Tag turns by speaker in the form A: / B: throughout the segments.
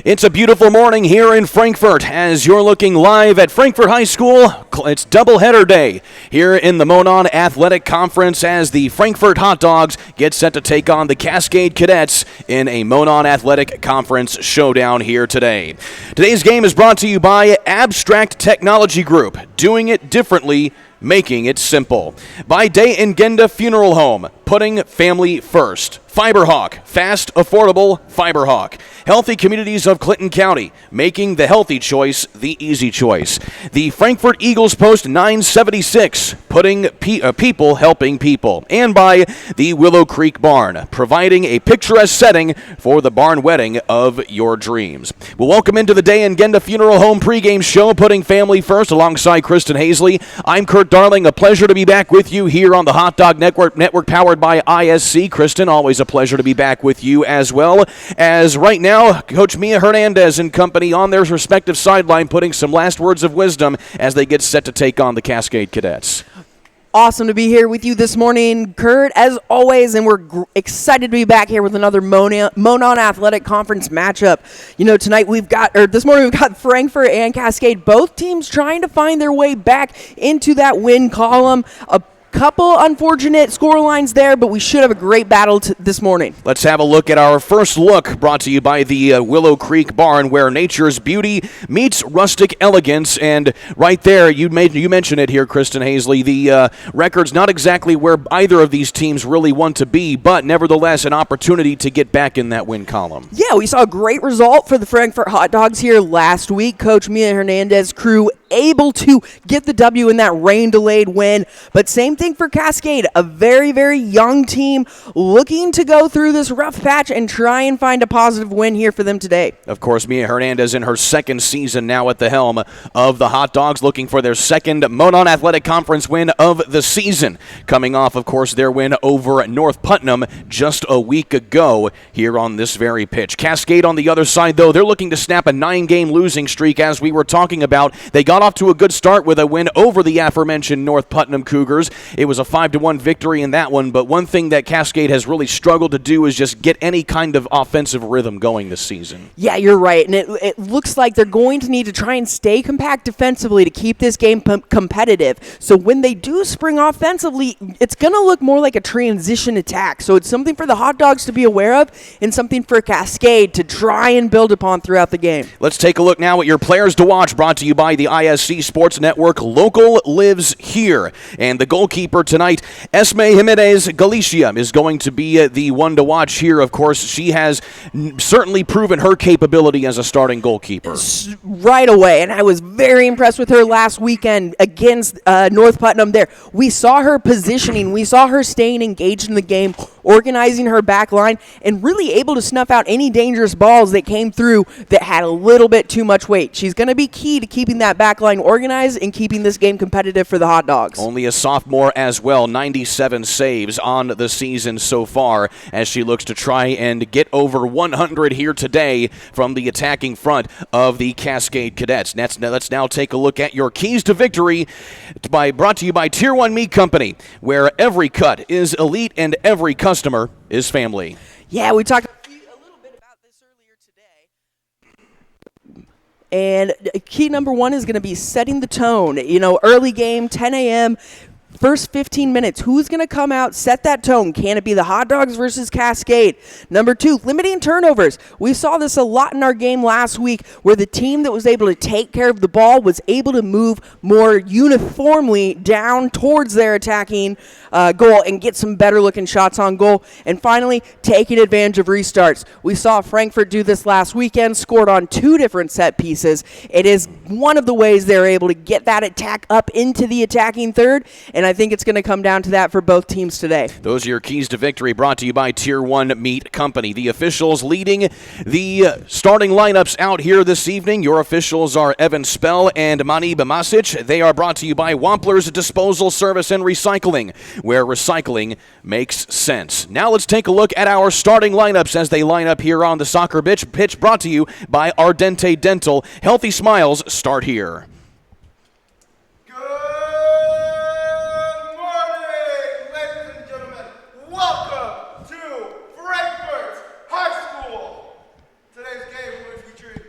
A: It's a beautiful morning here in Frankfort as you're looking live at Frankfort High School. It's doubleheader day here in the Monon Athletic Conference as the Frankfort Hot Dogs get set to take on the Cascade Cadets in a Monon Athletic Conference showdown here today. Today's game is brought to you by Abstract Technology Group, doing it differently, making it simple. By Day and Genda Funeral Home, putting family first. Fiberhawk, fast, affordable Fiberhawk. Healthy Communities of Clinton County, making the healthy choice the easy choice. The Frankfort Eagles Post 976, putting people helping people. And by the Willow Creek Barn, providing a picturesque setting for the barn wedding of your dreams. Well, welcome into the Day and Genda Funeral Home pregame show, putting family first, alongside Kristen Hazley. I'm Kurt Darling. A pleasure to be back with you here on the Hot Dog Network powered by ISC. Kristen, always a pleasure to be back with you as well. As right now, Coach Mia Hernandez and company on their respective sideline putting some last words of wisdom as they get set to take on the Cascade Cadets.
B: Awesome to be here with you this morning, Kurt, as always, and we're excited to be back here with another Monon Athletic Conference matchup. You know, this morning we've got Frankfort and Cascade, both teams trying to find their way back into that win column. A couple unfortunate score lines there, but we should have a great battle this morning.
A: Let's have a look at our first look, brought to you by the Willow Creek Barn, where nature's beauty meets rustic elegance. And right there, you mentioned it here, Kristen Hazley, the record's not exactly where either of these teams really want to be, but nevertheless an opportunity to get back in that win column.
B: Yeah, we saw a great result for the Frankfort Hot Dogs here last week. Coach Mia Hernandez crew able to get the W in that rain-delayed win. But same thing for Cascade, a very, very young team looking to go through this rough patch and try and find a positive win here for them today.
A: Of course, Mia Hernandez in her second season now at the helm of the Hot Dogs, looking for their second Monon Athletic Conference win of the season. Coming off, of course, their win over North Putnam just a week ago here on this very pitch. Cascade on the other side, though, they're looking to snap a 9-game losing streak, as we were talking about. They got off to a good start with a win over the aforementioned North Putnam Cougars. It was a 5-1 victory in that one, but one thing that Cascade has really struggled to do is just get any kind of offensive rhythm going this season.
B: Yeah, you're right, and it looks like they're going to need to try and stay compact defensively to keep this game competitive. So when they do spring offensively, it's going to look more like a transition attack. So it's something for the Hot Dogs to be aware of and something for Cascade to try and build upon throughout the game.
A: Let's take a look now at your players to watch, brought to you by the ISC Sports Network. Local lives here. And the goalkeeper tonight, Esme Jimenez Galicia, is going to be the one to watch here. Of course, she has certainly proven her capability as a starting goalkeeper.
B: Right away, and I was very impressed with her last weekend against North Putnam there. We saw her positioning. We saw her staying engaged in the game, organizing her back line, and really able to snuff out any dangerous balls that came through that had a little bit too much weight. She's going to be key to keeping that back line organized and keeping this game competitive for the Hot Dogs.
A: Only a sophomore as well, 97 saves on the season so far as she looks to try and get over 100 here today from the attacking front of the Cascade Cadets. Let's now take a look at your keys to victory, brought to you by Tier 1 Meat Company, where every cut is elite and every customer is family.
B: Yeah, we talked a little bit about this earlier today. And key number one is going to be setting the tone. You know, early game, 10 a.m., first 15 minutes, who's going to come out, set that tone? Can it be the Hot Dogs versus Cascade? Number two, limiting turnovers. We saw this a lot in our game last week where the team that was able to take care of the ball was able to move more uniformly down towards their attacking goal and get some better looking shots on goal. And finally, taking advantage of restarts. We saw Frankfort do this last weekend, scored on 2 different set pieces. It is one of the ways they're able to get that attack up into the attacking third, and I think it's going to come down to that for both teams today.
A: Those are your keys to victory, brought to you by Tier 1 Meat Company. The officials leading the starting lineups out here this evening. Your officials are Evan Spell and Mani Bamasic. They are brought to you by Wampler's Disposal Service and Recycling, where recycling makes sense. Now let's take a look at our starting lineups as they line up here on the soccer pitch, brought to you by Ardente Dental. Healthy smiles start here.
C: Welcome to Frankfort High School. Today's game will be featuring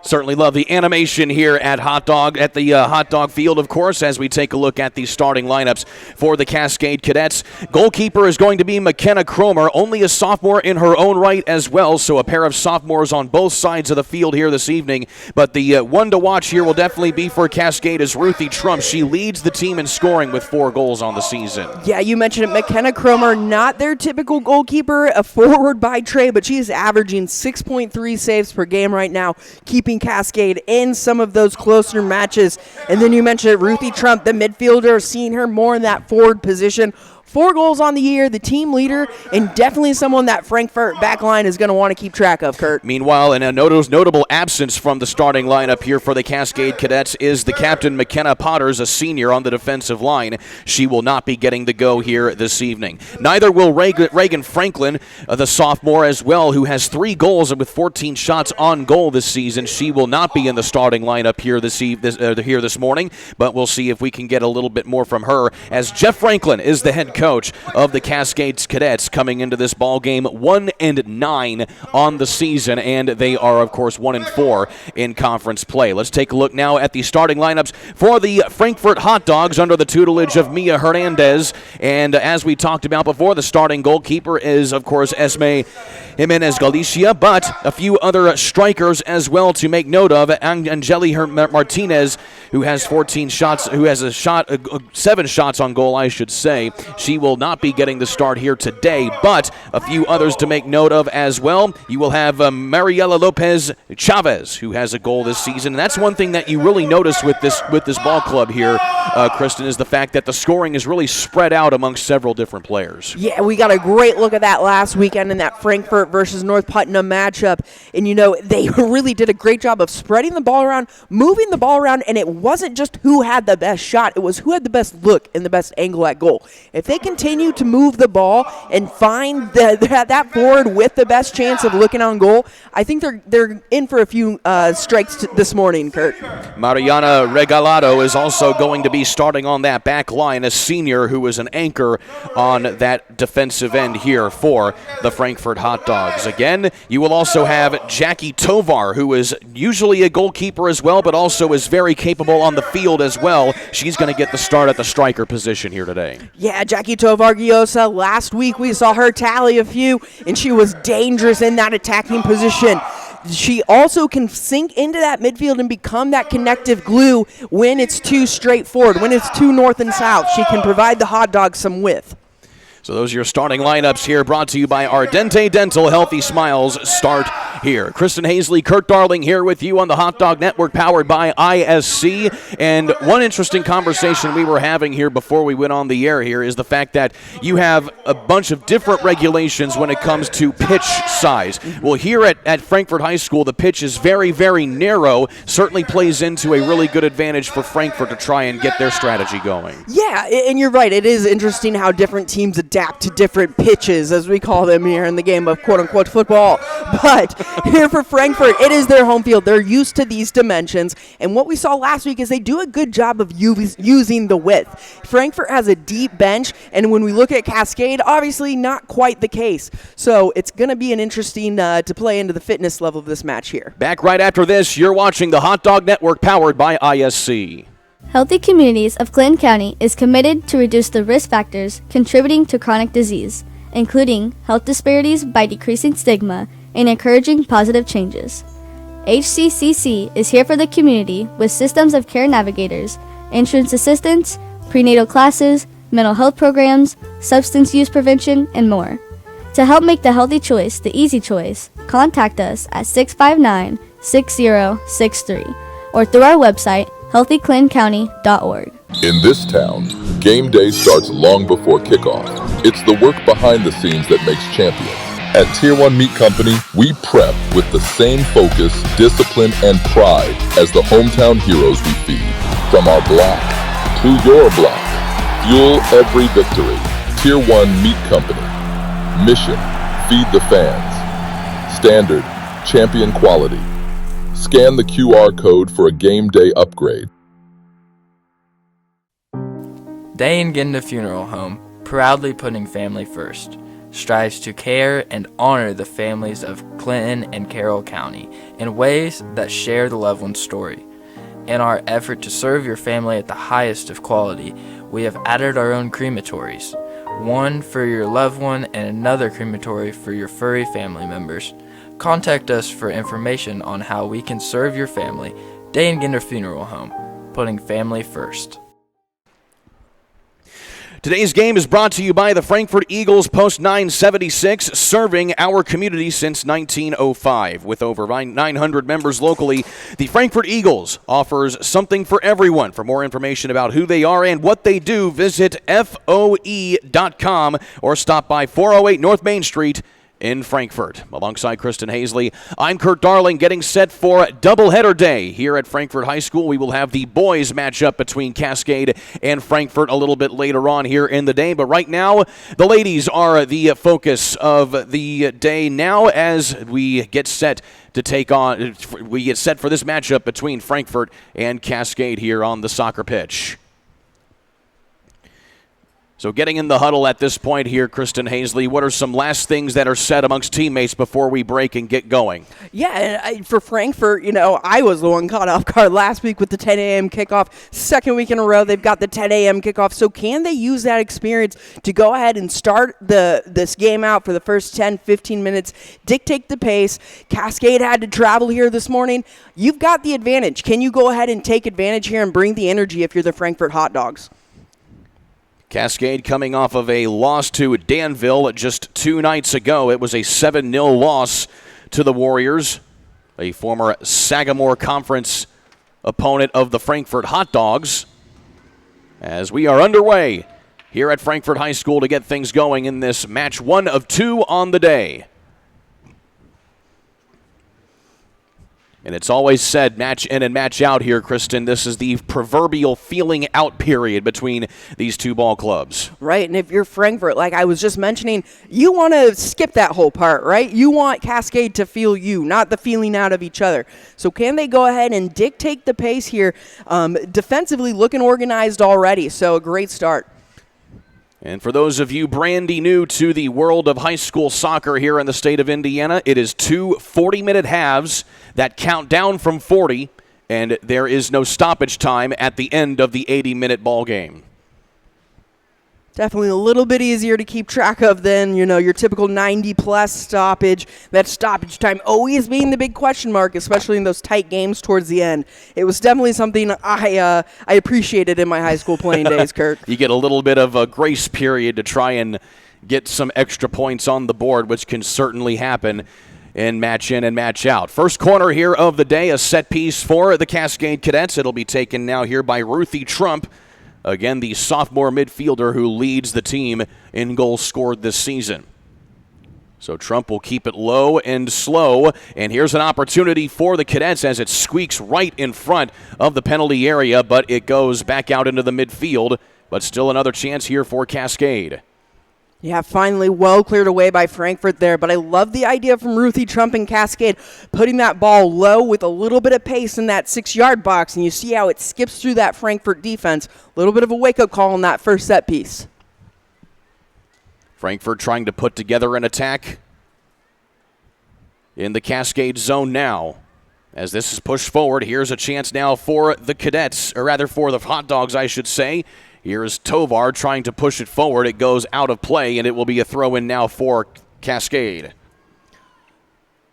A: Certainly love the animation here at the hot dog field, of course, as we take a look at the starting lineups for the Cascade Cadets. Goalkeeper is going to be McKenna Cromer, only a sophomore in her own right as well, so a pair of sophomores on both sides of the field here this evening. But the one to watch here will definitely be for Cascade is Ruthie Trump. She leads the team in scoring with 4 goals on the season.
B: Yeah, you mentioned it. McKenna Cromer, not their typical goalkeeper, a forward by trade, but she is averaging 6.3 saves per game right now, keeping Cascade in some of those closer matches. And then you mentioned it, Ruthie Trump, the midfielder, seeing her more in that forward position. 4 goals on the year, the team leader, and definitely someone that Frankfurt backline is going to want to keep track of, Kurt.
A: Meanwhile, in a notable absence from the starting lineup here for the Cascade Cadets is the captain, McKenna Potters, a senior on the defensive line. She will not be getting the go here this evening. Neither will Reagan Franklin, the sophomore as well, who has 3 goals with 14 shots on goal this season. She will not be in the starting lineup here this morning, but we'll see if we can get a little bit more from her, as Jeff Franklin is the head coach of the Cascades Cadets coming into this ball game 1-9 on the season, and they are of course 1-4 in conference play. Let's take a look now at the starting lineups for the Frankfurt Hot Dogs under the tutelage of Mia Hernandez. And as we talked about before, the starting goalkeeper is of course Esme Jimenez Galicia, but a few other strikers as well to make note of. Angeli Martinez, who has 14 shots, who has 7 shots on goal, I should say. She will not be getting the start here today, but a few others to make note of as well. You will have Mariela Lopez Chavez, who has a goal this season. And that's one thing that you really notice with this ball club here, Kristen, is the fact that the scoring is really spread out amongst several different players.
B: Yeah, we got a great look at that last weekend in that Frankfurt versus North Putnam matchup. And, they really did a great job of spreading the ball around, moving the ball around, and it wasn't just who had the best shot. It was who had the best look and the best angle at goal. If they continue to move the ball and find that forward with the best chance of looking on goal, I think they're in for a few strikes this morning, Kurt.
A: Mariana Regalado is also going to be starting on that back line, a senior who is an anchor on that defensive end here for the Frankfurt Hot Dogs. Again, you will also have Jackie Tovar, who is usually a goalkeeper as well, but also is very capable on the field as well. She's going to get the start at the striker position here today.
B: Yeah, Jackie Tovar Giosa, last week we saw her tally a few, and she was dangerous in that attacking position. She also can sink into that midfield and become that connective glue when it's too straightforward, when it's too north and south. She can provide the Hot Dogs some width.
A: So those are your starting lineups here, brought to you by Ardente Dental. Healthy smiles start here. Kristen Hazley, Kurt Darling here with you on the Hot Dog Network, powered by ISC. And one interesting conversation we were having here before we went on the air here is the fact that you have a bunch of different regulations when it comes to pitch size. Well, here at Frankfurt High School, the pitch is very, very narrow. Certainly plays into a really good advantage for Frankfurt to try and get their strategy going.
B: Yeah, and you're right. It is interesting how different teams adapt to different pitches, as we call them here in the game of quote-unquote football. But here for Frankfurt, it is their home field. They're used to these dimensions. And what we saw last week is they do a good job of using the width. Frankfurt has a deep bench, and when we look at Cascade, obviously not quite the case. So it's going to be an interesting to play into the fitness level of this match here.
A: Back right after this, you're watching the Hot Dog Network, powered by ISC.
C: Healthy Communities of Clinton County is committed to reduce the risk factors contributing to chronic disease, including health disparities by decreasing stigma and encouraging positive changes. HCCC is here for the community with systems of care navigators, insurance assistance, prenatal classes, mental health programs, substance use prevention, and more. To help make the healthy choice the easy choice, contact us at 659-6063 or through our website, healthyclintoncounty.org.
D: In this town, game day starts long before kickoff. It's the work behind the scenes that makes champions. At Tier 1 Meat Company, we prep with the same focus, discipline, and pride as the hometown heroes we feed. From our block to your block, fuel every victory. Tier 1 Meat Company. Mission, feed the fans. Standard, champion quality. Scan the QR code for a game day upgrade.
E: Day and Ginda Funeral Home, proudly putting family first. strives to care and honor the families of Clinton and Carroll County in ways that share the loved one's story. In our effort to serve your family at the highest of quality, we have added our own crematories, one for your loved one and another crematory for your furry family members. Contact us for information on how we can serve your family. Day and Ginder Funeral Home, putting family first.
A: Today's game is brought to you by the Frankfort Eagles, Post 976, serving our community since 1905. With over 900 members locally, the Frankfort Eagles offers something for everyone. For more information about who they are and what they do, visit FOE.com or stop by 408 North Main Street in Frankfort. Alongside Kristen Hazley, I'm Kurt Darling, getting set for doubleheader day here at Frankfort High School. We will have the boys matchup between Cascade and Frankfort a little bit later on here in the day, but right now the ladies are the focus of the day now as we get set to take on, we get set for this matchup between Frankfort and Cascade here on the soccer pitch. So getting in the huddle at this point here, Kristen Hazley, what are some last things that are said amongst teammates before we break and get going?
B: Yeah, and for Frankfort, I was the one caught off guard last week with the 10 a.m. kickoff. Second week in a row, they've got the 10 a.m. kickoff. So can they use that experience to go ahead and start this game out for the first 10, 15 minutes, dictate the pace? Cascade had to travel here this morning. You've got the advantage. Can you go ahead and take advantage here and bring the energy if you're the Frankfort Hot Dogs?
A: Cascade coming off of a loss to Danville just 2 nights ago. It was a 7-0 loss to the Warriors, a former Sagamore Conference opponent of the Frankfort Hot Dogs. As we are underway here at Frankfort High School to get things going in this match 1 of 2 on the day. And it's always said, match in and match out here, Kristen. This is the proverbial feeling out period between these two ball clubs.
B: Right, and if you're Frankfort, like I was just mentioning, you want to skip that whole part, right? You want Cascade to feel you, not the feeling out of each other. So can they go ahead and dictate the pace here? Defensively looking organized already, so a great start.
A: And for those of you brandy new to the world of high school soccer here in the state of Indiana, it is 2 40-minute halves that count down from 40, and there is no stoppage time at the end of the 80-minute ball game.
B: Definitely a little bit easier to keep track of than, your typical 90-plus stoppage. That stoppage time always being the big question mark, especially in those tight games towards the end. It was definitely something I appreciated in my high school playing days, Kurt.
A: You get a little bit of a grace period to try and get some extra points on the board, which can certainly happen in match in and match out. First corner here of the day, a set piece for the Cascade Cadets. It'll be taken now here by Ruthie Trump. Again, the sophomore midfielder who leads the team in goals scored this season. So Trump will keep it low and slow, and here's an opportunity for the Cadets as it squeaks right in front of the penalty area, but it goes back out into the midfield, but still another chance here for Cascade.
B: Yeah, finally well cleared away by Frankfort there, but I love the idea from Ruthie Trump and Cascade putting that ball low with a little bit of pace in that 6-yard box, and you see how it skips through that Frankfort defense. A little bit of a wake-up call on that first set piece.
A: Frankfort trying to put together an attack in the Cascade zone now. As this is pushed forward, here's a chance now for the Cadets, or rather for the Hot Dogs, I should say. Here's Tovar trying to push it forward. It goes out of play, and it will be a throw-in now for Cascade.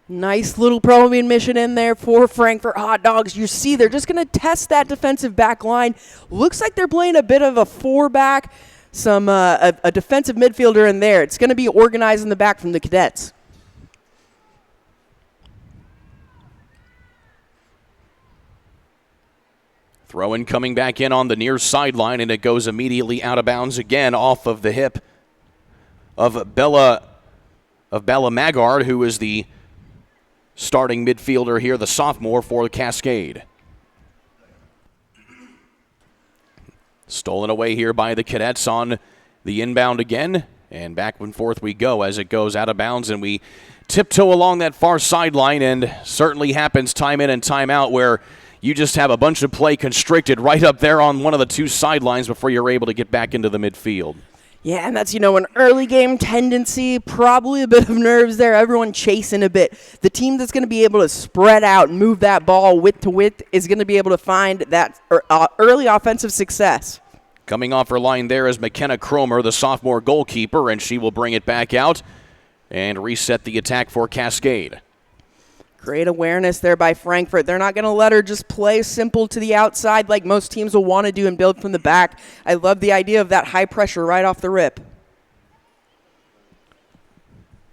B: Nice little probing mission in there for Frankfort Hot Dogs. You see they're just going to test that defensive back line. Looks like they're playing a bit of a 4-back, a defensive midfielder in there. It's going to be organized in the back from the Cadets.
A: Throw-in coming back in on the near sideline, and it goes immediately out of bounds again off of the hip of Bella Magard, who is the starting midfielder here, the sophomore for the Cascade. Stolen away here by the Cadets on the inbound again, and back and forth we go as it goes out of bounds, and we tiptoe along that far sideline, and certainly happens time in and time out where you just have a bunch of play constricted right up there on one of the two sidelines before you're able to get back into the midfield.
B: Yeah, and that's, an early game tendency, probably a bit of nerves there, everyone chasing a bit. The team that's going to be able to spread out and move that ball width to width is going to be able to find that early offensive success.
A: Coming off her line there is McKenna Cromer, the sophomore goalkeeper, and she will bring it back out and reset the attack for Cascade.
B: Great awareness there by Frankfurt. They're not going to let her just play simple to the outside like most teams will want to do and build from the back. I love the idea of that high pressure right off the rip.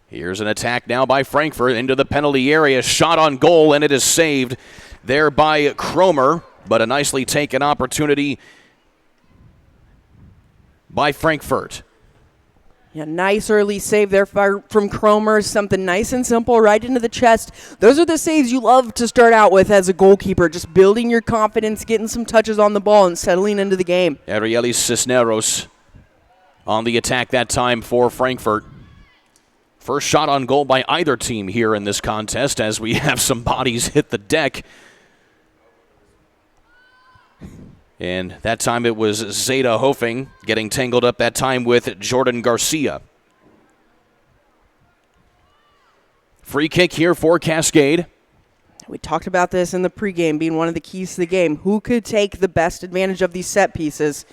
A: Here's an attack now by Frankfurt into the penalty area. Shot on goal, and it is saved there by Cromer, but a nicely taken opportunity by Frankfurt.
B: Yeah, nice early save there from Cromer. Something nice and simple right into the chest. Those are the saves you love to start out with as a goalkeeper, just building your confidence, getting some touches on the ball, and settling into the game.
A: Arieli Cisneros on the attack that time for Frankfurt. First shot on goal by either team here in this contest as we have some bodies hit the deck. And that time it was Zeta Hofing getting tangled up that time with Jordan Garcia. Free kick here for Cascade.
B: We talked about this in the pregame being one of the keys to the game. Who could take the best advantage of these set pieces?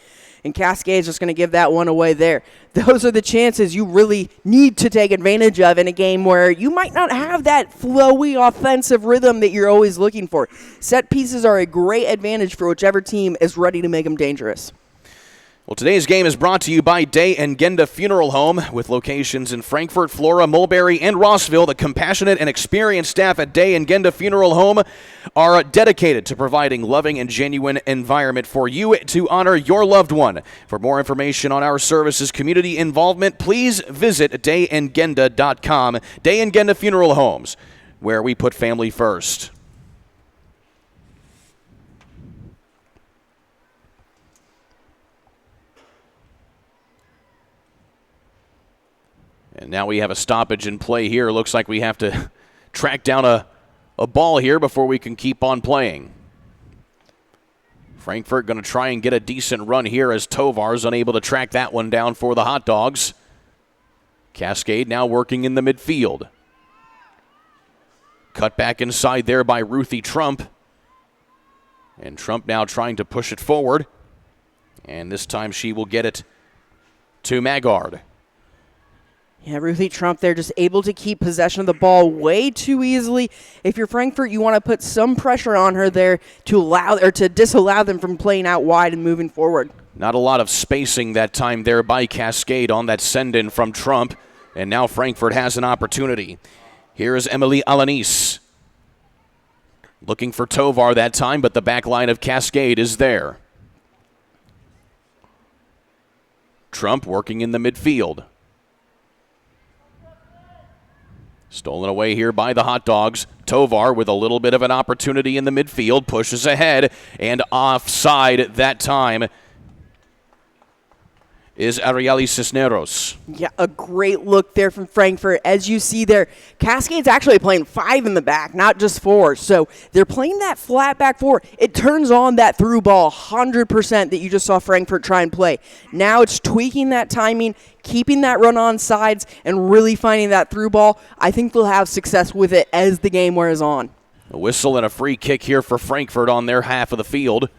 B: And Cascade's just going to give that one away there. Those are the chances you really need to take advantage of in a game where you might not have that flowy offensive rhythm that you're always looking for. Set pieces are a great advantage for whichever team is ready to make them dangerous.
A: Well, today's game is brought to you by Day and Genda Funeral Home. With locations in Frankfurt, Flora, Mulberry, and Rossville, the compassionate and experienced staff at Day and Genda Funeral Home are dedicated to providing loving and genuine environment for you to honor your loved one. For more information on our services, community involvement, please visit dayandgenda.com. Day and Genda Funeral Homes, where we put family first. And now we have a stoppage in play here. Looks like we have to track down a ball here before we can keep on playing. Frankfurt going to try and get a decent run here as Tovar's unable to track that one down for the Hot Dogs. Cascade now working in the midfield. Cut back inside there by Ruthie Trump. And Trump now trying to push it forward. And this time she will get it to Maggard.
B: Yeah, Ruthie Trump there just able to keep possession of the ball way too easily. If you're Frankfurt, you want to put some pressure on her there to disallow them from playing out wide and moving forward.
A: Not a lot of spacing that time there by Cascade on that send-in from Trump. And now Frankfurt has an opportunity. Here is Emily Alanis. Looking for Tovar that time, but the back line of Cascade is there. Trump working in the midfield. Stolen away here by the Hot Dogs. Tovar with a little bit of an opportunity in the midfield. Pushes ahead and offside that time is Arieli Cisneros.
B: Yeah, a great look there from Frankfurt. As you see there, Cascade's actually playing 5 in the back, not just 4. So they're playing that flat back 4. It turns on that through ball 100% that you just saw Frankfurt try and play. Now it's tweaking that timing, keeping that run on sides, and really finding that through ball. I think they'll have success with it as the game wears on.
A: A whistle and a free kick here for Frankfurt on their half of the field,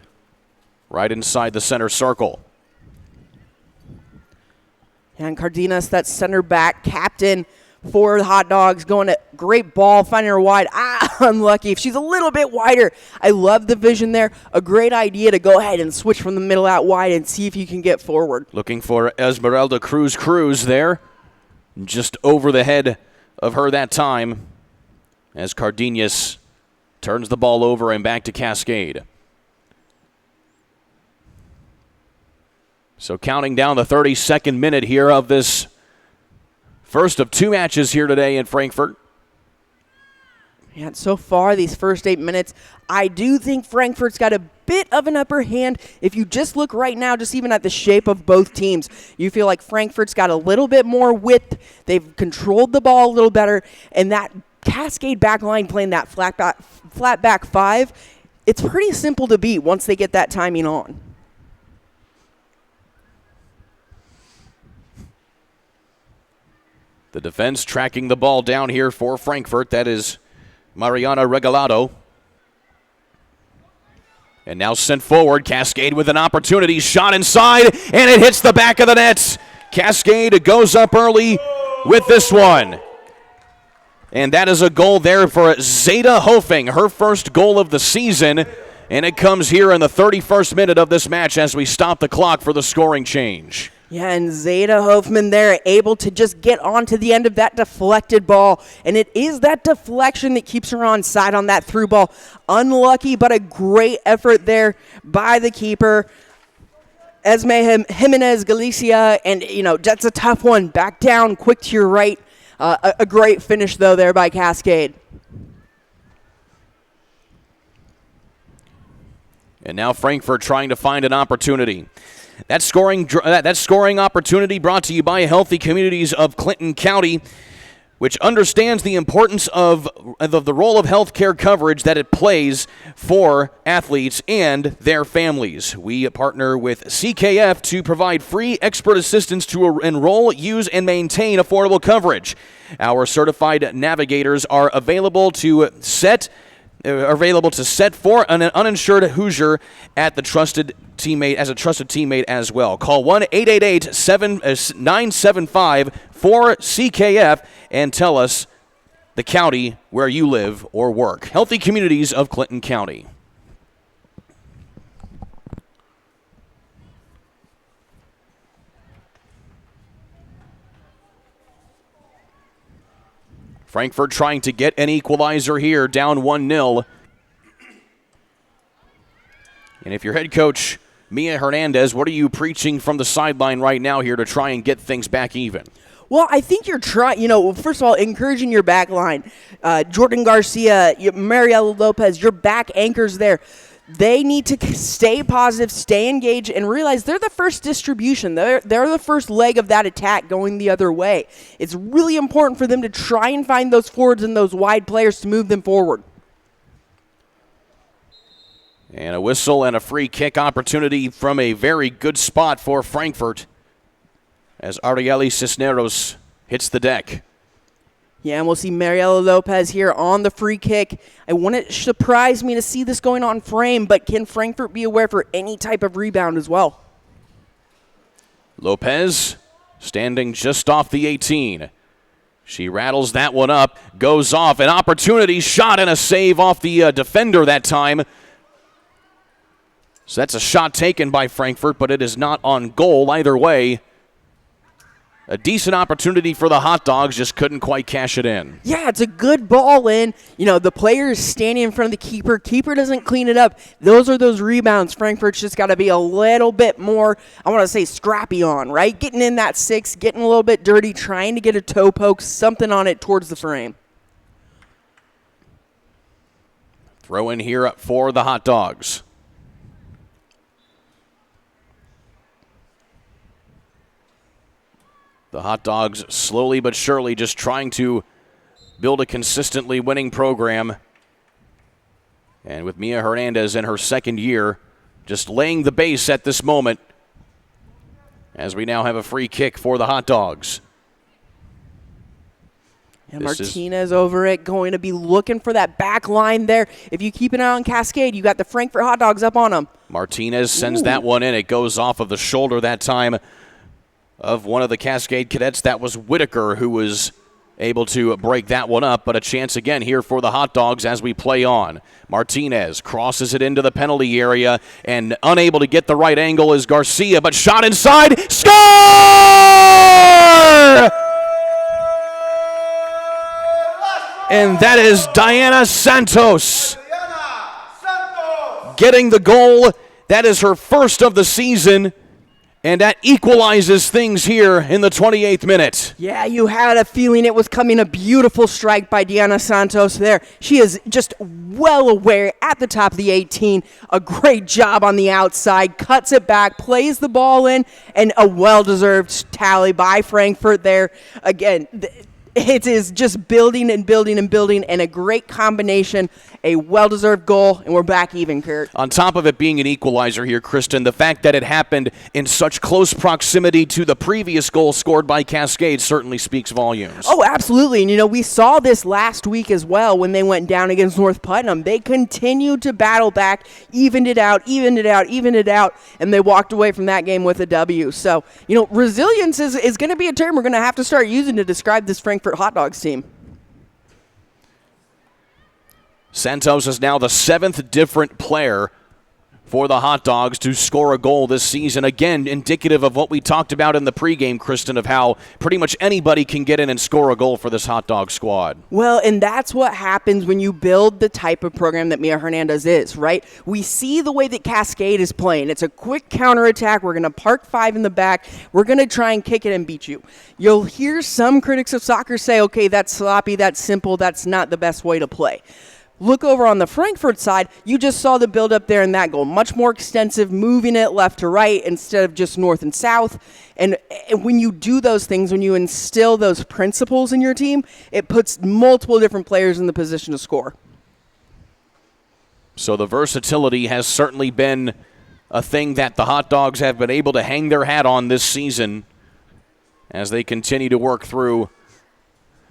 A: right inside the center circle.
B: And Cardenas, that center back captain for the Hot Dogs, going to great ball, finding her wide. Unlucky. If she's a little bit wider, I love the vision there. A great idea to go ahead and switch from the middle out wide and see if you can get forward.
A: Looking for Esmeralda Cruz there. Just over the head of her that time as Cardenas turns the ball over and back to Cascade. So counting down the 32nd minute here of this first of 2 matches here today in Frankfurt.
B: And so far, these first 8 minutes, I do think Frankfurt's got a bit of an upper hand. If you just look right now, just even at the shape of both teams, you feel like Frankfurt's got a little bit more width. They've controlled the ball a little better. And that Cascade back line playing that flat back 5, it's pretty simple to beat once they get that timing on.
A: The defense tracking the ball down here for Frankfurt. That is Mariana Regalado. And now sent forward. Cascade with an opportunity. Shot inside, and it hits the back of the net. Cascade goes up early with this one. And that is a goal there for Zeta Hofing, her first goal of the season. And it comes here in the 31st minute of this match as we stop the clock for the scoring change.
B: Yeah, and Zeta Hoffman there able to just get onto the end of that deflected ball. And it is that deflection that keeps her on side on that through ball. Unlucky, but a great effort there by the keeper. Esme Jimenez Galicia, and, that's a tough one. Back down, quick to your right. A great finish, though, there by Cascade.
A: And now Frankfurt trying to find an opportunity. That scoring opportunity brought to you by Healthy Communities of Clinton County, which understands the importance of the role of healthcare coverage that it plays for athletes and their families. We partner with CKF to provide free expert assistance to enroll, use, and maintain affordable coverage. Our certified navigators are available to set for an uninsured Hoosier at the trusted teammate as a trusted teammate as well. Call 1-888-975-4CKF and tell us the county where you live or work. Healthy Communities of Clinton County. Frankfurt trying to get an equalizer here, down 1-0. And if you're head coach Mia Hernandez, what are you preaching from the sideline right now here to try and get things back even?
B: Well, I think you're trying, first of all, encouraging your back line. Jordan Garcia, Mariela Lopez, your back anchors there. They need to stay positive, stay engaged, and realize they're the first distribution. They're the first leg of that attack going the other way. It's really important for them to try and find those forwards and those wide players to move them forward.
A: And a whistle and a free kick opportunity from a very good spot for Frankfurt as Arieli Cisneros hits the deck.
B: Yeah, and we'll see Mariela Lopez here on the free kick. It wouldn't surprise me to see this going on frame, but can Frankfurt be aware for any type of rebound as well?
A: Lopez standing just off the 18. She rattles that one up, goes off, an opportunity shot and a save off the defender that time. So that's a shot taken by Frankfurt, but it is not on goal either way. A decent opportunity for the Hot Dogs, just couldn't quite cash it in.
B: Yeah, it's a good ball in. The player is standing in front of the keeper. Keeper doesn't clean it up. Those are those rebounds. Frankfurt's just got to be a little bit more, I want to say, scrappy on, right? Getting in that 6, getting a little bit dirty, trying to get a toe poke, something on it towards the frame.
A: Throw in here for the Hot Dogs. The Hot Dogs slowly but surely just trying to build a consistently winning program. And with Mia Hernandez in her second year, just laying the base at this moment as we now have a free kick for the Hot Dogs.
B: And Martinez over it, going to be looking for that back line there. If you keep an eye on Cascade, you got the Frankfurt Hot Dogs up on them.
A: Martinez sends that one in. It goes off of the shoulder that time of one of the Cascade cadets. That was Whitaker who was able to break that one up, but a chance again here for the Hot Dogs as we play on. Martinez crosses it into the penalty area, and unable to get the right angle is Garcia, but shot inside, score! And that is Diana Santos getting the goal. That is her first of the season. And that equalizes things here in the 28th minute.
B: Yeah, you had a feeling it was coming. A beautiful strike by Diana Santos there. She is just well aware at the top of the 18. A great job on the outside. Cuts it back, plays the ball in, and a well-deserved tally by Frankfurt there. Again, It is just building and building and building, and a great combination, a well-deserved goal, and we're back even, Kurt.
A: On top of it being an equalizer here, Kristen, the fact that it happened in such close proximity to the previous goal scored by Cascade certainly speaks volumes.
B: Oh, absolutely. And, we saw this last week as well when they went down against North Putnam. They continued to battle back, evened it out, and they walked away from that game with a W. So, resilience is going to be a term we're going to have to start using to describe this Frankfort Hot Dogs team.
A: Santos is now the 7th different player for the Hot Dogs to score a goal this season. Again, indicative of what we talked about in the pregame, Kristen, of how pretty much anybody can get in and score a goal for this Hot Dog squad.
B: Well, and that's what happens when you build the type of program that Mia Hernandez is, right? We see the way that Cascade is playing. It's a quick counterattack. We're going to park 5 in the back. We're going to try and kick it and beat you. You'll hear some critics of soccer say, okay, that's sloppy, that's simple, that's not the best way to play. Look over on the Frankfurt side, you just saw the build up there in that goal. Much more extensive, moving it left to right instead of just north and south. And when you do those things, when you instill those principles in your team, it puts multiple different players in the position to score.
A: So the versatility has certainly been a thing that the Hot Dogs have been able to hang their hat on this season as they continue to work through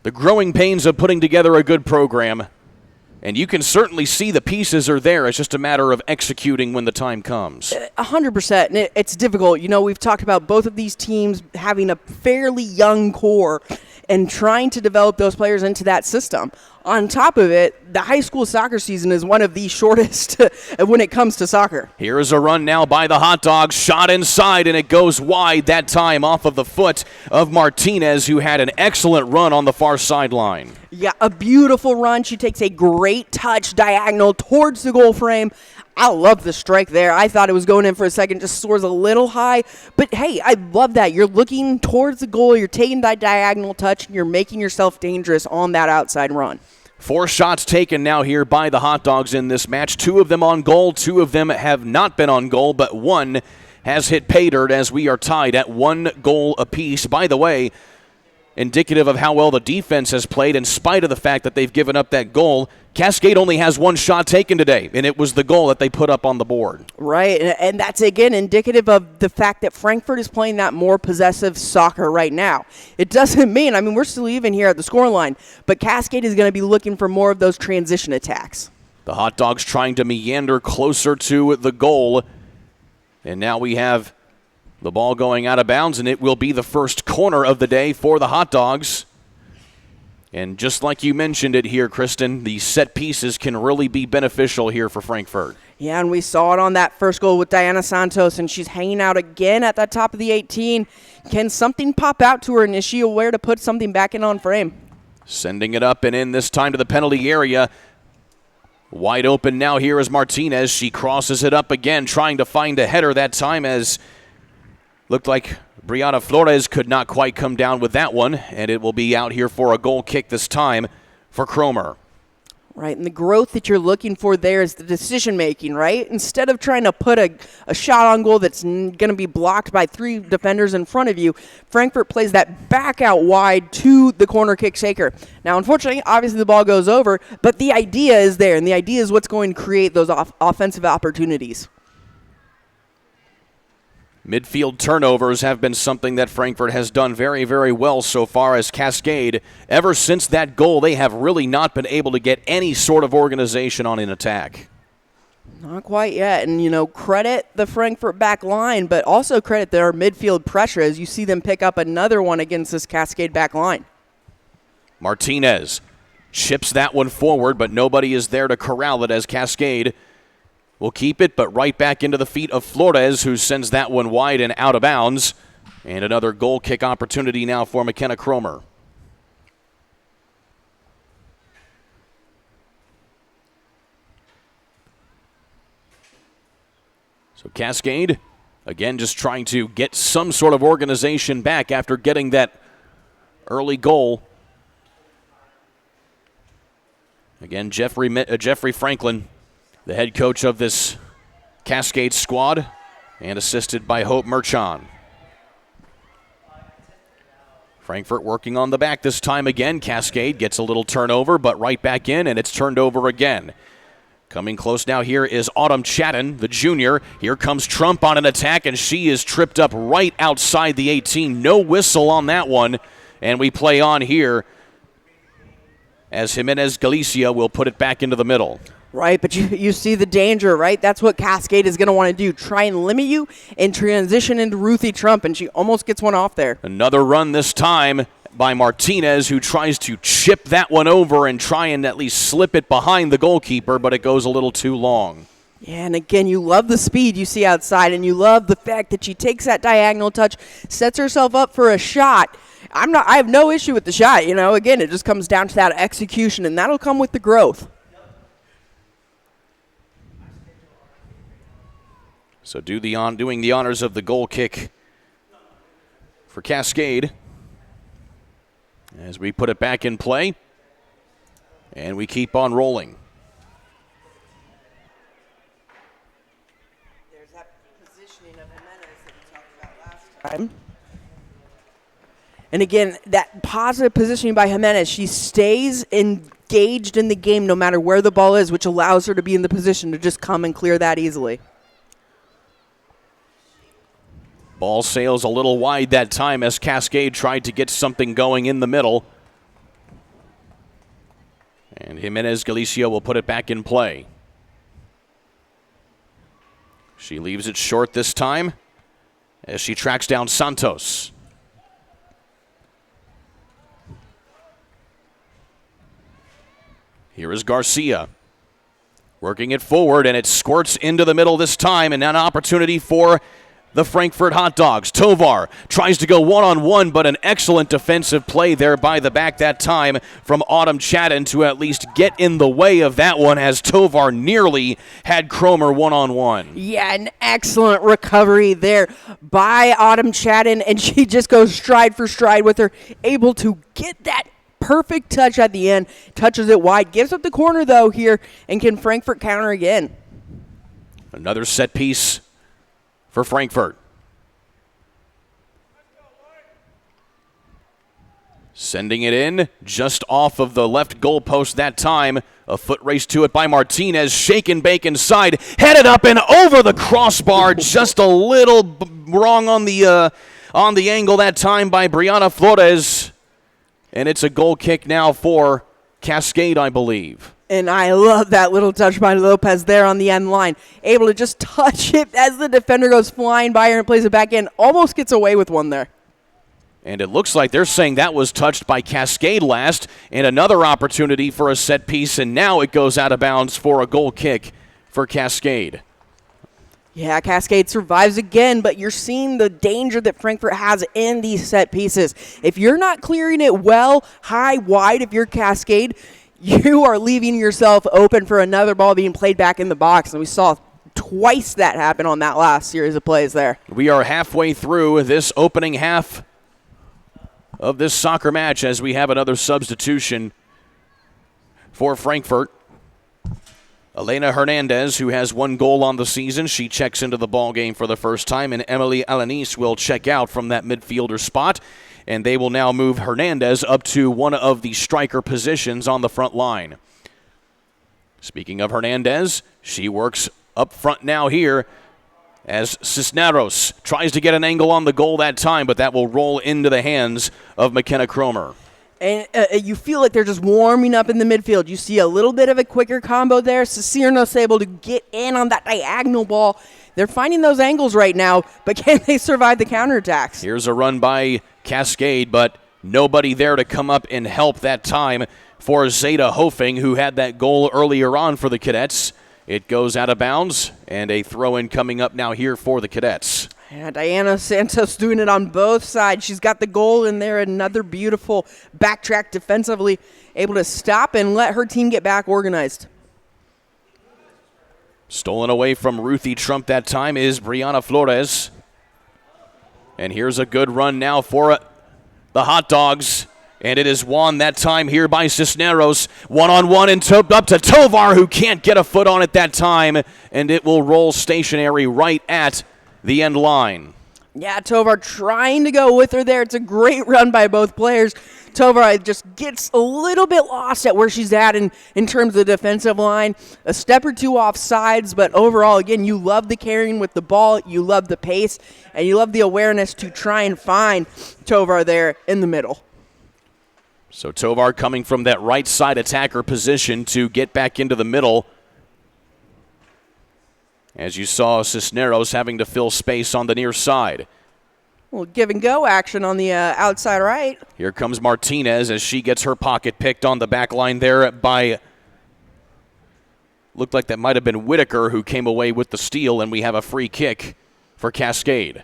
A: the growing pains of putting together a good program. And you can certainly see the pieces are there. It's just a matter of executing when the time comes.
B: 100%. And it's difficult. We've talked about both of these teams having a fairly young core and trying to develop those players into that system. On top of it, the high school soccer season is one of the shortest when it comes to soccer.
A: Here is a run now by the Hot Dogs, shot inside, and it goes wide that time off of the foot of Martinez, who had an excellent run on the far sideline.
B: Yeah, a beautiful run. She takes a great touch diagonal towards the goal frame. I love the strike there. I thought it was going in for a second, just soars a little high. But, hey, I love that. You're looking towards the goal, you're taking that diagonal touch, and you're making yourself dangerous on that outside run.
A: 4 shots taken now here by the Hot Dogs in this match. 2 of them on goal. 2 of them have not been on goal, but 1 has hit pay dirt as we are tied at 1 goal apiece. By the way, indicative of how well the defense has played in spite of the fact that they've given up that goal. Cascade only has 1 shot taken today, and it was the goal that they put up on the board.
B: Right, and that's, again, indicative of the fact that Frankfurt is playing that more possessive soccer right now. It doesn't mean, we're still even here at the scoreline, but Cascade is going to be looking for more of those transition attacks.
A: The Hot Dogs trying to meander closer to the goal, and now we have the ball going out of bounds, and it will be the first corner of the day for the Hot Dogs. And just like you mentioned it here, Kristen, the set pieces can really be beneficial here for Frankfurt.
B: Yeah, and we saw it on that first goal with Diana Santos, and she's hanging out again at that top of the 18. Can something pop out to her, and is she aware to put something back in on frame?
A: Sending it up and in, this time to the penalty area. Wide open now here is Martinez. She crosses it up again, trying to find a header that time, as looked like Brianna Flores could not quite come down with that one, and it will be out here for a goal kick this time for Cromer.
B: Right, and the growth that you're looking for there is the decision-making, right? Instead of trying to put a shot on goal that's going to be blocked by 3 defenders in front of you, Frankfurt plays that back out wide to the corner kick taker. Now, unfortunately, obviously the ball goes over, but the idea is there, and the idea is what's going to create those offensive opportunities.
A: Midfield turnovers have been something that Frankfurt has done very, very well so far, as Cascade, ever since that goal, they have really not been able to get any sort of organization on an attack.
B: Not quite yet, and credit the Frankfurt back line, but also credit their midfield pressure as you see them pick up another one against this Cascade back line.
A: Martinez chips that one forward, but nobody is there to corral it, as Cascade will keep it, but right back into the feet of Flores, who sends that one wide and out of bounds. And another goal kick opportunity now for McKenna Cromer. So Cascade, again, just trying to get some sort of organization back after getting that early goal. Again, Jeffrey Franklin, the head coach of this Cascade squad, and assisted by Hope Merchon. Frankfurt working on the back this time again. Cascade gets a little turnover, but right back in, and it's turned over again. Coming close now here is Autumn Chatton, the junior. Here comes Trump on an attack, and she is tripped up right outside the 18. No whistle on that one, and we play on here as Jimenez Galicia will put it back into the middle.
B: Right, but you see the danger, right? That's what Cascade is going to want to do. Try and limit you and transition into Ruthie Trump, and she almost gets one off there.
A: Another run this time by Martinez, who tries to chip that one over and try and at least slip it behind the goalkeeper, but it goes a little too long.
B: Yeah, and again, you love the speed you see outside, and you love the fact that she takes that diagonal touch, sets herself up for a shot. I have no issue with the shot, Again, it just comes down to that execution, and that'll come with the growth.
A: So doing the honors of the goal kick for Cascade as we put it back in play, and we keep on rolling.
B: There's that positioning of Jimenez that we talked about last time. And again, that positive positioning by Jimenez, she stays engaged in the game no matter where the ball is, which allows her to be in the position to just come and clear that easily.
A: Ball sails a little wide that time as Cascade tried to get something going in the middle. And Jimenez Galicia will put it back in play. She leaves it short this time as she tracks down Santos. Here is Garcia working it forward, and it squirts into the middle this time, and an opportunity for the Frankfurt Hot Dogs. Tovar tries to go one-on-one, but an excellent defensive play there by the back that time from Autumn Chatton to at least get in the way of that one as Tovar nearly had Cromer one-on-one.
B: Yeah, an excellent recovery there by Autumn Chatton, and she just goes stride for stride with her, able to get that perfect touch at the end, touches it wide, gives up the corner though here, and can Frankfurt counter again.
A: Another set piece for Frankfurt. Sending it in just off of the left goalpost that time. A foot race to it by Martinez. Shake and bake inside. Headed up and over the crossbar. Just a little wrong on the angle that time by Brianna Flores. And it's a goal kick now for Cascade, I believe.
B: And I love that little touch by Lopez there on the end line. Able to just touch it as the defender goes flying by her and plays it back in. Almost gets away with one there.
A: And it looks like they're saying that was touched by Cascade last. And another opportunity for a set piece. And now it goes out of bounds for a goal kick for Cascade.
B: Yeah, Cascade survives again, but you're seeing the danger that Frankfurt has in these set pieces. If you're not clearing it well, high, wide, if you're Cascade, you are leaving yourself open for another ball being played back in the box. And we saw twice that happen on that last series of plays there.
A: We are halfway through this opening half of this soccer match as we have another substitution for Frankfurt. Elena Hernandez, who has one goal on the season, she checks into the ball game for the first time, and Emily Alanis will check out from that midfielder spot, and they will now move Hernandez up to one of the striker positions on the front line. Speaking of Hernandez, she works up front now here as Cisneros tries to get an angle on the goal that time, but that will roll into the hands of McKenna Cromer.
B: And you feel like they're just warming up in the midfield. You see a little bit of a quicker combo there. Cisneros able to get in on that diagonal ball. They're finding those angles right now, but can they survive the counterattacks?
A: Here's a run by Cascade, but nobody there to come up and help that time for Zeta Hofing, who had that goal earlier on for the Cadets. It goes out of bounds, and a throw-in coming up now here for the Cadets.
B: Yeah, Diana Santos doing it on both sides. She's got the goal in there. Another beautiful backtrack defensively, able to stop and let her team get back organized.
A: Stolen away from Ruthie Trump that time is Brianna Flores. And here's a good run now for the Hot Dogs. And it is won that time here by Cisneros. One-on-one and up to Tovar, who can't get a foot on it that time. And it will roll stationary right at the end line.
B: Yeah, Tovar trying to go with her there. It's a great run by both players. Tovar just gets a little bit lost at where she's at in terms of the defensive line. A step or two off sides, but overall, again, you love the carrying with the ball, you love the pace, and you love the awareness to try and find Tovar there in the middle.
A: So Tovar coming from that right side attacker position to get back into the middle. As you saw, Cisneros having to fill space on the near side.
B: Well, give and go action on the outside right.
A: Here comes Martinez as she gets her pocket picked on the back line there by, looked like that might have been Whitaker who came away with the steal, and we have a free kick for Cascade.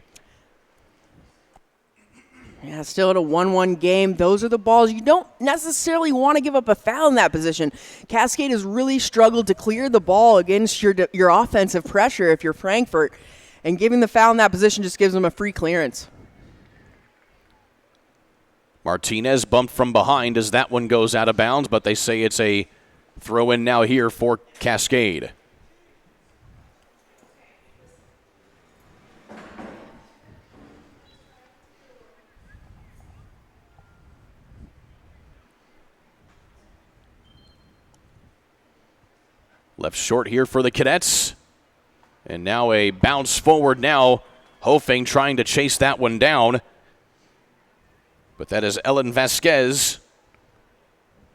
B: Yeah, still at a 1-1 game. Those are the balls you don't necessarily want to give up a foul in that position. Cascade has really struggled to clear the ball against your offensive pressure if you're Frankfurt, and giving the foul in that position just gives them a free clearance.
A: Martinez bumped from behind as that one goes out of bounds, but they say it's a throw-in now here for Cascade. Left short here for the Cadets. And now a bounce forward now. Hofing trying to chase that one down. But that is Ellen Vasquez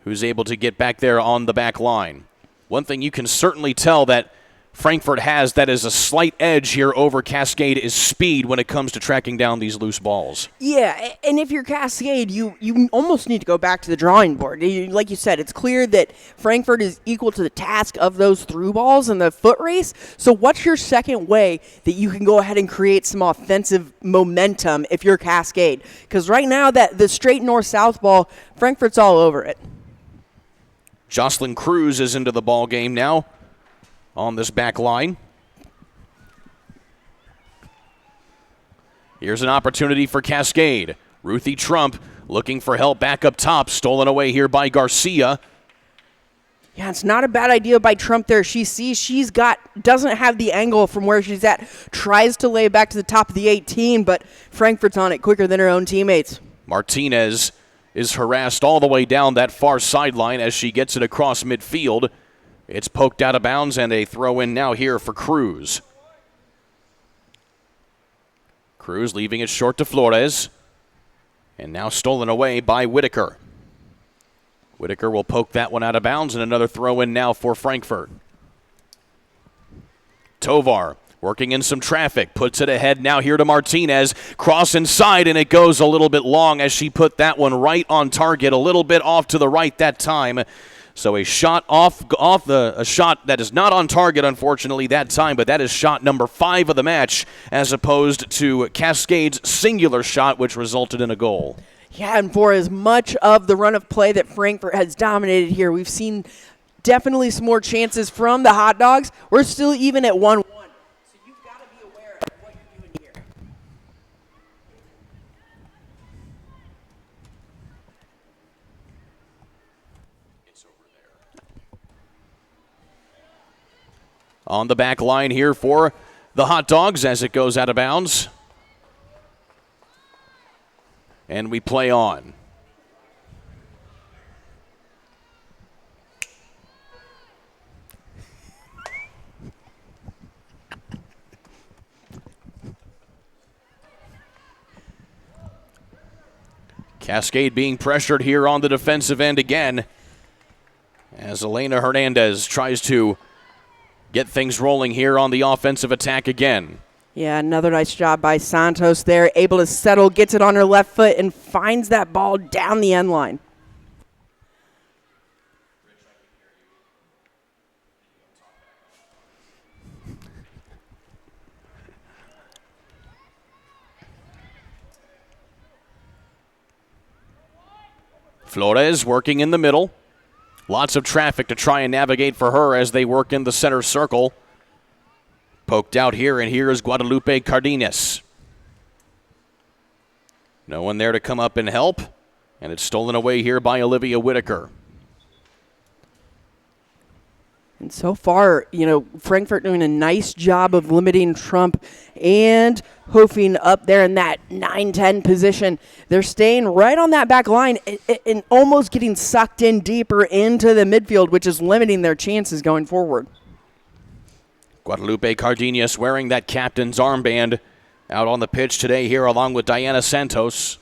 A: who's able to get back there on the back line. One thing you can certainly tell that Frankfurt has that is a slight edge here over Cascade is speed when it comes to tracking down these loose balls.
B: Yeah, and if you're Cascade, you almost need to go back to the drawing board. Like you said, it's clear that Frankfurt is equal to the task of those through balls and the foot race. So what's your second way that you can go ahead and create some offensive momentum if you're Cascade? Because right now, that the straight north-south ball, Frankfurt's all over it.
A: Jocelyn Cruz is into the ball game now on this back line. Here's an opportunity for Cascade. Ruthie Trump looking for help back up top. Stolen away here by Garcia.
B: Yeah, it's not a bad idea by Trump there. She sees doesn't have the angle from where she's at. Tries to lay back to the top of the 18, but Frankfurt's on it quicker than her own teammates.
A: Martinez is harassed all the way down that far sideline as she gets it across midfield. It's poked out of bounds and a throw in now here for Cruz. Cruz leaving it short to Flores. And now stolen away by Whitaker. Whitaker will poke that one out of bounds, and another throw in now for Frankfurt. Tovar working in some traffic, puts it ahead now here to Martinez. Cross inside, and it goes a little bit long as she put that one right on target, a little bit off to the right that time. So a shot a shot that is not on target, unfortunately, that time, but that is shot number 5 of the match, as opposed to Cascade's singular shot, which resulted in a goal.
B: Yeah, and for as much of the run of play that Frankfurt has dominated here, we've seen definitely some more chances from the Hot Dogs. We're still even at 1-1. So you've got to be aware of what you're doing here.
A: On the back line here for the Hot Dogs as it goes out of bounds. And we play on. Cascade being pressured here on the defensive end again as Elena Hernandez tries to get things rolling here on the offensive attack again.
B: Yeah, another nice job by Santos there. Able to settle, gets it on her left foot, and finds that ball down the end line.
A: Flores working in the middle. Lots of traffic to try and navigate for her as they work in the center circle. Poked out here, and here is Guadalupe Cardenas. No one there to come up and help, and it's stolen away here by Olivia Whitaker.
B: And so far, Frankfurt doing a nice job of limiting Trump and Hofing up there in that 9-10 position. They're staying right on that back line and almost getting sucked in deeper into the midfield, which is limiting their chances going forward.
A: Guadalupe Cardenas wearing that captain's armband out on the pitch today here along with Diana Santos.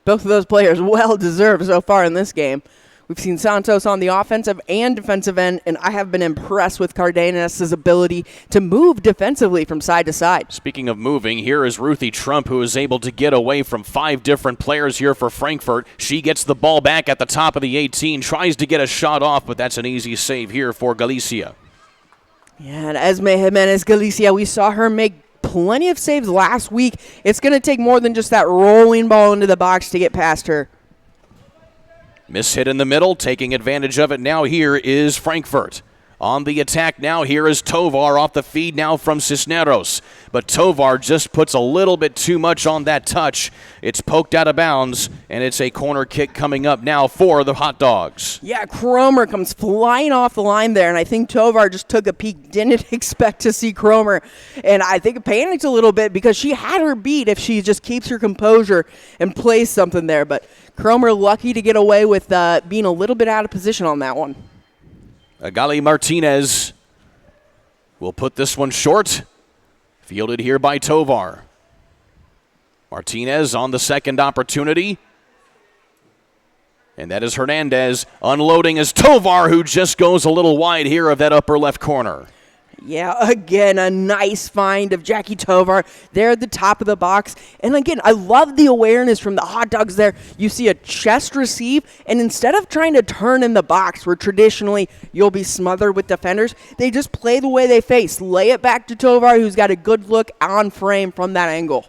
B: Both of those players well deserved so far in this game. We've seen Santos on the offensive and defensive end, and I have been impressed with Cardenas' ability to move defensively from side to side.
A: Speaking of moving, here is Ruthie Trump, who is able to get away from 5 different players here for Frankfurt. She gets the ball back at the top of the 18, tries to get a shot off, but that's an easy save here for Galicia.
B: Yeah, and Esme Jimenez Galicia, we saw her make plenty of saves last week. It's going to take more than just that rolling ball into the box to get past her.
A: Miss hit in the middle, taking advantage of it now here is Frankfurt. On the attack now here is Tovar off the feed now from Cisneros. But Tovar just puts a little bit too much on that touch. It's poked out of bounds, and it's a corner kick coming up now for the Hot Dogs.
B: Yeah, Cromer comes flying off the line there, and I think Tovar just took a peek, didn't expect to see Cromer. And I think panicked a little bit because she had her beat if she just keeps her composure and plays something there. But Cromer lucky to get away with being a little bit out of position on that one.
A: Agali Martinez will put this one short. Fielded here by Tovar. Martinez on the second opportunity. And that is Hernandez unloading as Tovar, who just goes a little wide here of that upper left corner.
B: Yeah, again, a nice find of Jackie Tovar there at the top of the box. And again, I love the awareness from the Hot Dogs there. You see a chest receive, and instead of trying to turn in the box where traditionally you'll be smothered with defenders, they just play the way they face. Lay it back to Tovar, who's got a good look on frame from that angle.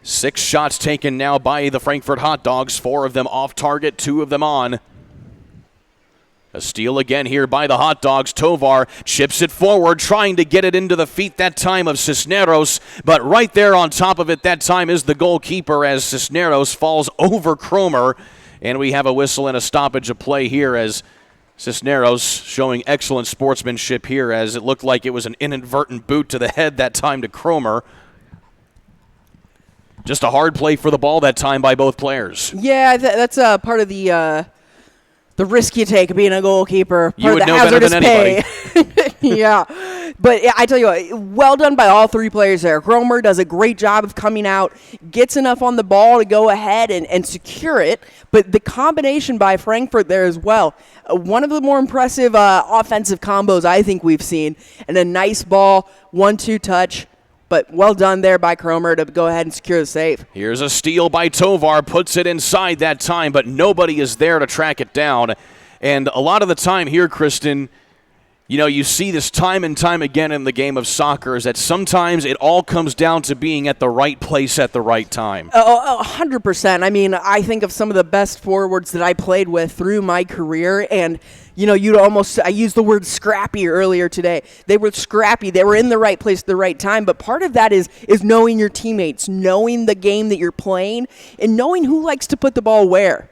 A: 6 shots taken now by the Frankfurt Hot Dogs, 4 of them off target, 2 of them on. A steal again here by the Hot Dogs. Tovar chips it forward, trying to get it into the feet that time of Cisneros. But right there on top of it that time is the goalkeeper as Cisneros falls over Cromer. And we have a whistle and a stoppage of play here as Cisneros showing excellent sportsmanship here as it looked like it was an inadvertent boot to the head that time to Cromer. Just a hard play for the ball that time by both players.
B: Yeah, that's part of the risk you take being a goalkeeper.
A: You would know better than anybody.
B: Yeah. But I tell you what, well done by all 3 players there. Cromer does a great job of coming out, gets enough on the ball to go ahead and secure it. But the combination by Frankfurt there as well, one of the more impressive offensive combos I think we've seen. And a nice ball, 1-2 touch. But well done there by Cromer to go ahead and secure the save.
A: Here's a steal by Tovar, puts it inside that time, but nobody is there to track it down. And a lot of the time here, Kristen, you see this time and time again in the game of soccer is that sometimes it all comes down to being at the right place at the right time.
B: 100%. I mean, I think of some of the best forwards that I played with through my career, and I used the word scrappy earlier today. They were scrappy. They were in the right place at the right time. But part of that is knowing your teammates, knowing the game that you're playing, and knowing who likes to put the ball where.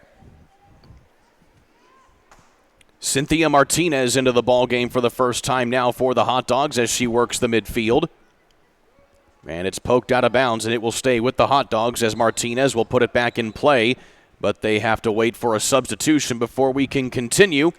A: Cynthia Martinez into the ball game for the first time now for the Hot Dogs as she works the midfield. And it's poked out of bounds, and it will stay with the Hot Dogs as Martinez will put it back in play. But they have to wait for a substitution before we can continue.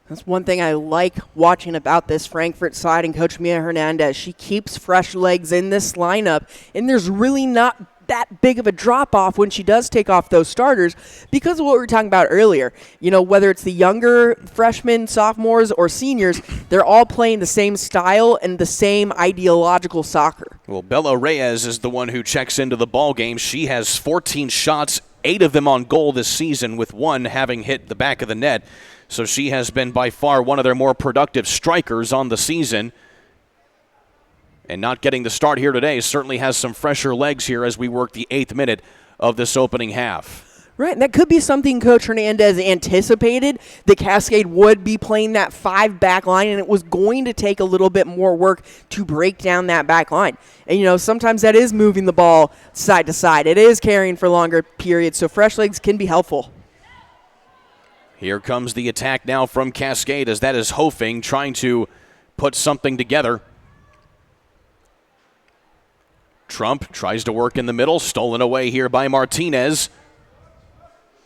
B: That's one thing I like watching about this Frankfurt side and Coach Mia Hernandez. She keeps fresh legs in this lineup, and there's really not that big of a drop-off when she does take off those starters because of what we were talking about earlier. Whether it's the younger freshmen, sophomores, or seniors, they're all playing the same style and the same ideological soccer.
A: Well, Bella Reyes is the one who checks into the ball game. She has 14 shots, 8 of them on goal this season, with 1 having hit the back of the net. So she has been by far one of their more productive strikers on the season. And not getting the start here today certainly has some fresher legs here as we work the 8th minute of this opening half.
B: Right, and that could be something Coach Hernandez anticipated, that Cascade would be playing that 5 back line, and it was going to take a little bit more work to break down that back line. And, sometimes that is moving the ball side to side. It is carrying for longer periods, so fresh legs can be helpful.
A: Here comes the attack now from Cascade, as that is Hofing trying to put something together. Trump tries to work in the middle, stolen away here by Martinez.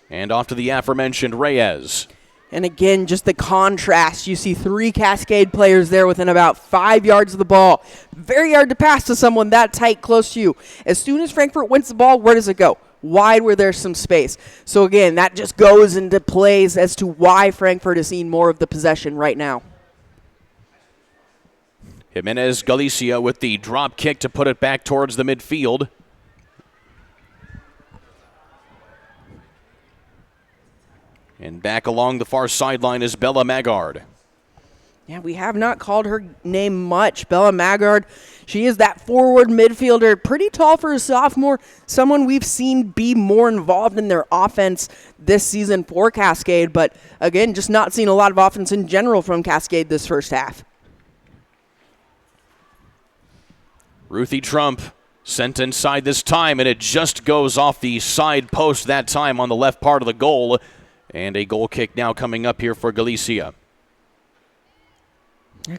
A: And off to the aforementioned Reyes.
B: And again, just the contrast. You see 3 Cascade players there within about 5 yards of the ball. Very hard to pass to someone that tight close to you. As soon as Frankfort wins the ball, where does it go? Wide where there's some space. So again, that just goes into plays as to why Frankfort is seeing more of the possession right now.
A: Jimenez Galicia with the drop kick to put it back towards the midfield. And back along the far sideline is Bella Maggard.
B: Yeah, we have not called her name much. Bella Maggard, she is that forward midfielder, pretty tall for a sophomore, someone we've seen be more involved in their offense this season for Cascade, but again, just not seeing a lot of offense in general from Cascade this first half.
A: Ruthie Trump sent inside this time, and it just goes off the side post that time on the left part of the goal. And a goal kick now coming up here for Galicia.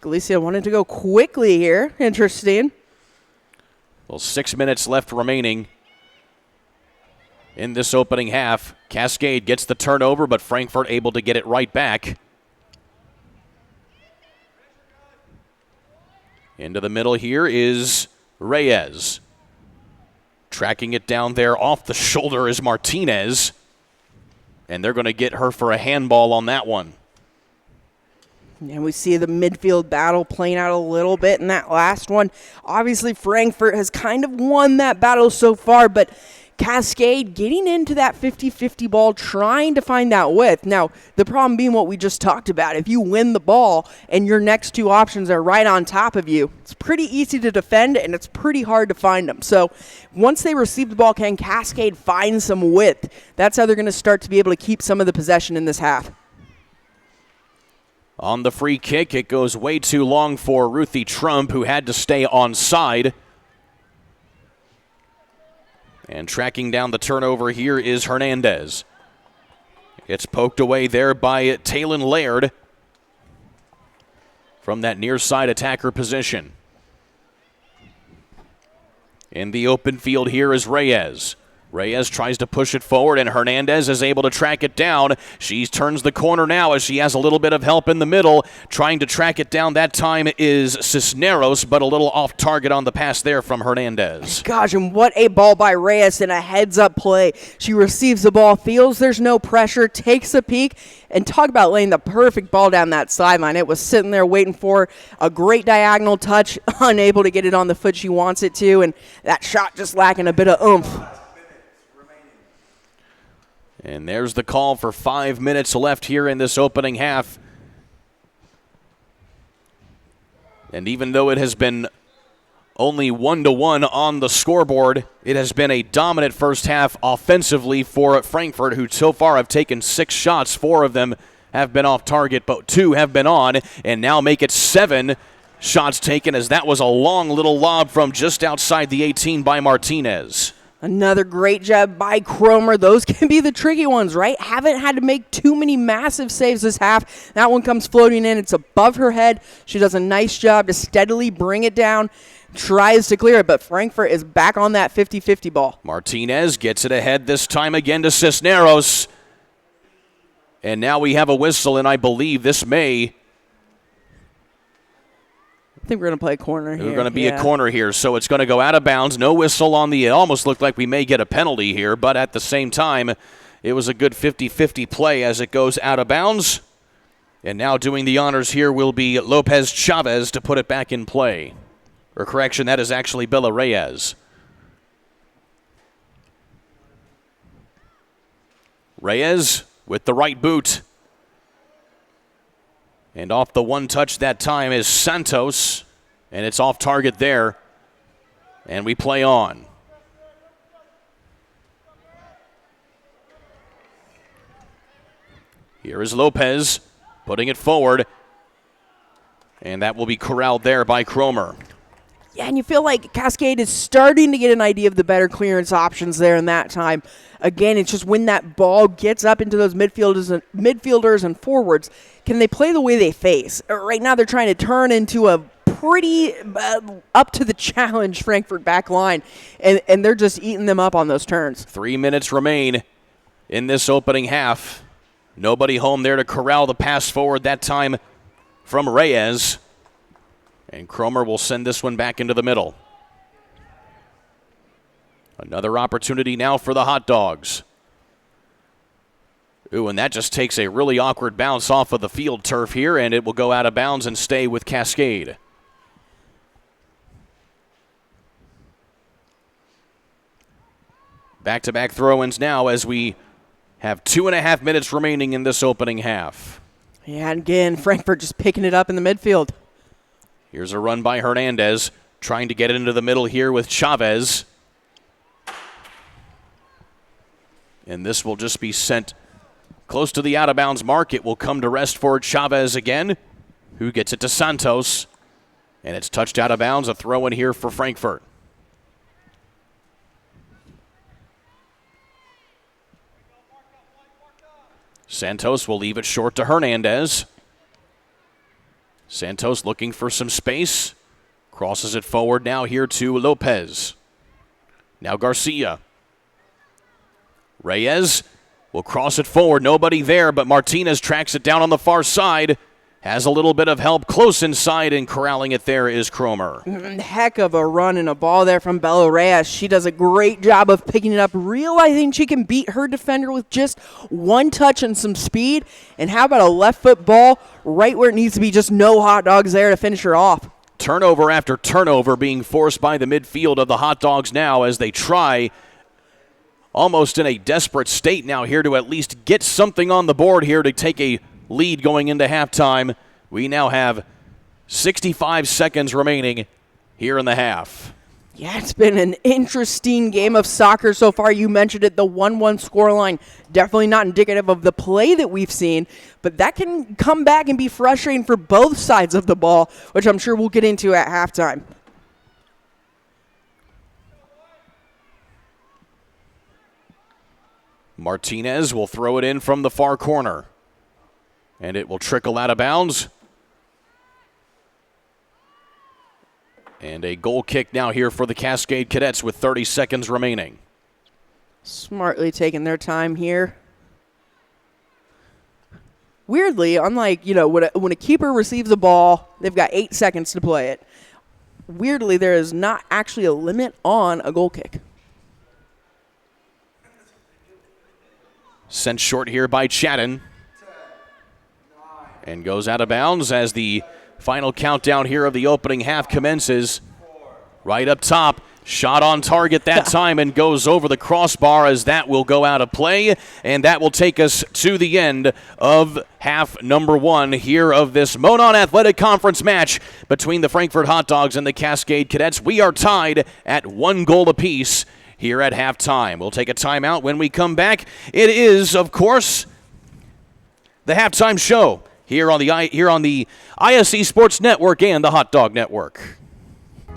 B: Galicia wanted to go quickly here. Interesting.
A: Well, 6 minutes left remaining in this opening half. Cascade gets the turnover, but Frankfort able to get it right back. Into the middle here is Reyes. Tracking it down there off the shoulder is Martinez. And they're going to get her for a handball on that one.
B: And we see the midfield battle playing out a little bit in that last one. Obviously, Frankfort has kind of won that battle so far, but Cascade getting into that 50-50 ball, trying to find that width. Now, the problem being what we just talked about. If you win the ball and your next 2 options are right on top of you, it's pretty easy to defend and it's pretty hard to find them. So once they receive the ball, can Cascade find some width? That's how they're going to start to be able to keep some of the possession in this half.
A: On the free kick, it goes way too long for Ruthie Trump, who had to stay onside. And tracking down the turnover here is Hernandez. It's poked away there by Talon Laird from that near side attacker position. In the open field here is Reyes. Reyes tries to push it forward, and Hernandez is able to track it down. She turns the corner now as she has a little bit of help in the middle. Trying to track it down that time is Cisneros, but a little off target on the pass there from Hernandez.
B: Gosh, and what a ball by Reyes in a heads-up play. She receives the ball, feels there's no pressure, takes a peek, and talk about laying the perfect ball down that sideline. It was sitting there waiting for a great diagonal touch, unable to get it on the foot she wants it to, and that shot just lacking a bit of oomph.
A: And there's the call for 5 minutes left here in this opening half. And even though it has been only 1-1 on the scoreboard, it has been a dominant first half offensively for Frankfort, who so far have taken 6 shots. 4 of them have been off target, but 2 have been on, and now make it 7 shots taken, as that was a long little lob from just outside the 18 by Martinez.
B: Another great job by Cromer. Those can be the tricky ones, right? Haven't had to make too many massive saves this half. That one comes floating in. It's above her head. She does a nice job to steadily bring it down. Tries to clear it, but Frankfort is back on that 50-50 ball.
A: Martinez gets it ahead this time again to Cisneros. And now we have a whistle, and I believe this may...
B: I think we're going to play a corner here.
A: We're going to be a corner here, so it's going to go out of bounds. No whistle on the... It almost looked like we may get a penalty here, but at the same time, it was a good 50-50 play as it goes out of bounds. And now doing the honors here will be Lopez Chavez to put it back in play. Or correction, that is actually Bella Reyes. Reyes with the right boot. And off the one touch that time is Santos, and it's off target there. And we play on. Here is Lopez putting it forward. And that will be corralled there by Cromer.
B: Yeah, and you feel like Cascade is starting to get an idea of the better clearance options there in that time. Again, it's just when that ball gets up into those midfielders and forwards, can they play the way they face? Right now they're trying to turn into a pretty up to the challenge Frankfurt back line, and they're just eating them up on those turns.
A: 3 minutes remain in this opening half. Nobody home there to corral the pass forward that time from Reyes. And Cromer will send this one back into the middle. Another opportunity now for the Hot Dogs. Ooh, and that just takes a really awkward bounce off of the field turf here, and it will go out of bounds and stay with Cascade. Back-to-back throw-ins now as we have 2.5 minutes remaining in this opening half.
B: Yeah, and again, Frankfurt just picking it up in the midfield.
A: Here's a run by Hernandez, trying to get it into the middle here with Chavez. And this will just be sent close to the out-of-bounds mark. It will come to rest for Chavez again, who gets it to Santos. And it's touched out of bounds, a throw in here for Frankfurt. Santos will leave it short to Hernandez. Santos looking for some space. Crosses it forward now here to Lopez. Now Garcia. Reyes will cross it forward. Nobody there, but Martinez tracks it down on the far side. Has a little bit of help close inside, and corralling it there is Cromer.
B: Heck of a run and a ball there from Bella Reyes. She does a great job of picking it up, realizing she can beat her defender with just one touch and some speed. And how about a left foot ball right where it needs to be, just no Hot Dogs there to finish her off.
A: Turnover after turnover being forced by the midfield of the Hot Dogs now as they try, almost in a desperate state now here, to at least get something on the board here to take a lead going into halftime. We now have 65 seconds remaining here in the half.
B: Yeah, it's been an interesting game of soccer so far. You mentioned it, the 1-1 scoreline. Definitely not indicative of the play that we've seen, but that can come back and be frustrating for both sides of the ball, which I'm sure we'll get into at halftime.
A: Martinez will throw it in from the far corner. And it will trickle out of bounds. And a goal kick now here for the Cascade Cadets with 30 seconds remaining.
B: Smartly taking their time here. Weirdly, unlike, when a keeper receives a ball, they've got 8 seconds to play it. Weirdly, there is not actually a limit on a goal kick.
A: Sent short here by Chatton. And goes out of bounds as the final countdown here of the opening half commences. Right up top, shot on target that time and goes over the crossbar as that will go out of play. And that will take us to the end of half number 1 here of this Monon Athletic Conference match between the Frankfurt Hot Dogs and the Cascade Cadets. We are tied at 1 goal apiece here at halftime. We'll take a timeout. When we come back, it is, of course, the halftime show here on the ISC Sports Network and the Hot Dog Network.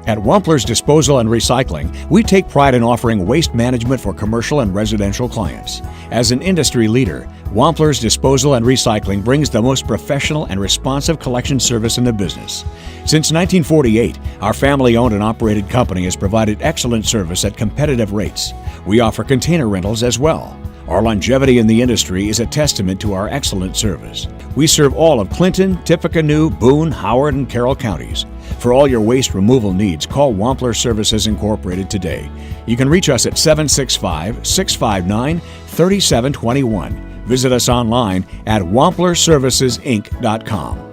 F: At Wampler's Disposal and Recycling, we take pride in offering waste management for commercial and residential clients. As an industry leader, Wampler's Disposal and Recycling brings the most professional and responsive collection service in the business. Since 1948, our family-owned and operated company has provided excellent service at competitive rates. We offer container rentals as well. Our longevity in the industry is a testament to our excellent service. We serve all of Clinton, Tippecanoe, Boone, Howard, and Carroll counties. For all your waste removal needs, call Wampler Services Incorporated today. You can reach us at 765-659-3721. Visit us online at wamplerservicesinc.com.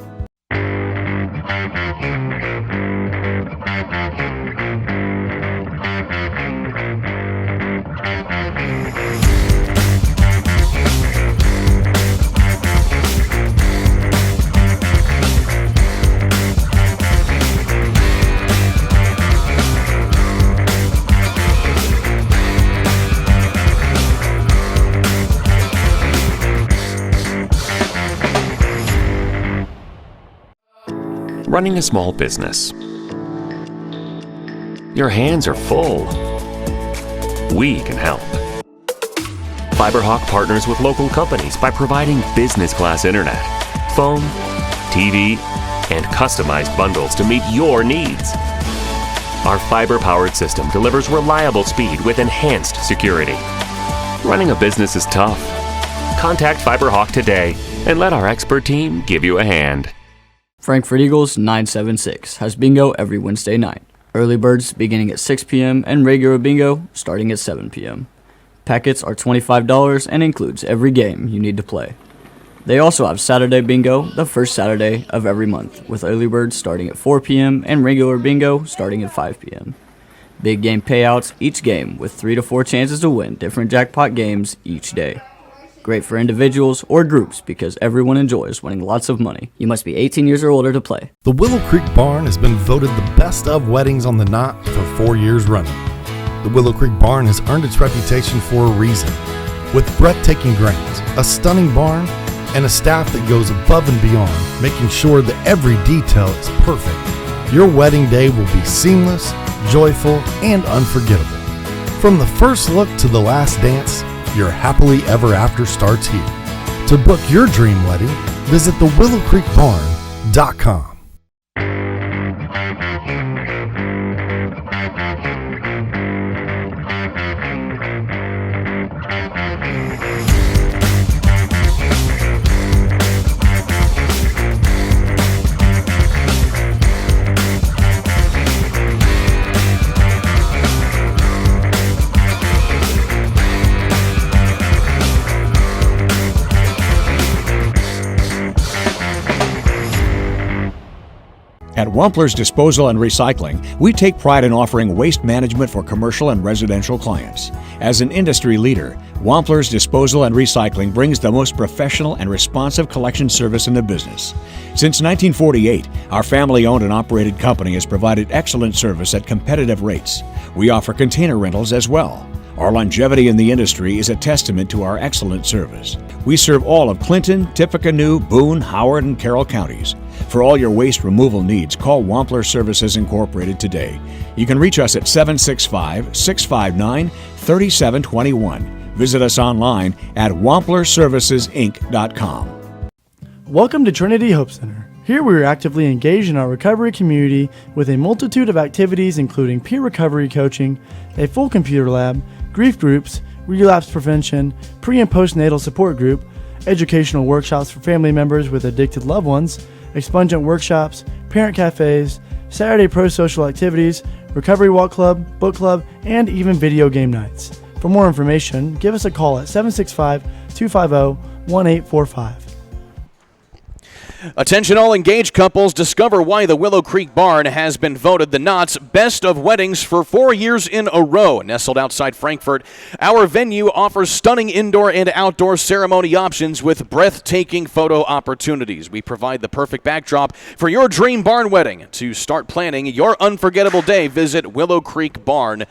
G: running a small business. Your hands are full. We can help. FiberHawk partners with local companies by providing business-class internet, phone, TV, and customized bundles to meet your needs. Our fiber-powered system delivers reliable speed with enhanced security. Running a business is tough. Contact FiberHawk today and let our expert team give you a hand.
H: Frankfurt Eagles 976 has bingo every Wednesday night. Early birds beginning at 6 p.m. and regular bingo starting at 7 p.m. Packets are $25 and includes every game you need to play. They also have Saturday bingo the first Saturday of every month, with early birds starting at 4 p.m. and regular bingo starting at 5 p.m. Big game payouts each game with 3 to 4 chances to win different jackpot games each day. Great for individuals or groups because everyone enjoys winning lots of money. You must be 18 years or older to play.
I: The Willow Creek Barn has been voted the best of weddings on the Knot for 4 years running. The Willow Creek Barn has earned its reputation for a reason. With breathtaking grounds, a stunning barn, and a staff that goes above and beyond, making sure that every detail is perfect, your wedding day will be seamless, joyful, and unforgettable. From the first look to the last dance, your happily ever after starts here. To book your dream wedding, visit thewillowcreekbarn.com.
F: At Wampler's Disposal and Recycling, we take pride in offering waste management for commercial and residential clients. As an industry leader, Wampler's Disposal and Recycling brings the most professional and responsive collection service in the business. Since 1948, our family-owned and operated company has provided excellent service at competitive rates. We offer container rentals as well. Our longevity in the industry is a testament to our excellent service. We serve all of Clinton, Tippecanoe, Boone, Howard, and Carroll counties. For all your waste removal needs, call Wampler Services Incorporated today. You can reach us at 765-659-3721. Visit us online at wamplerservicesinc.com.
J: Welcome to Trinity Hope Center. Here we are actively engaged in our recovery community with a multitude of activities including peer recovery coaching, a full computer lab, grief groups, relapse prevention, pre- and postnatal support group, educational workshops for family members with addicted loved ones, expungent workshops, parent cafes, Saturday pro-social activities, recovery walk club, book club, and even video game nights. For more information, give us a call at 765-250-1845.
A: Attention all engaged couples, discover why the Willow Creek Barn has been voted the Knot's best of weddings for 4 years in a row. Nestled outside Frankfurt, our venue offers stunning indoor and outdoor ceremony options with breathtaking photo opportunities. We provide the perfect backdrop for your dream barn wedding. To start planning your unforgettable day, visit willowcreekbarn.com.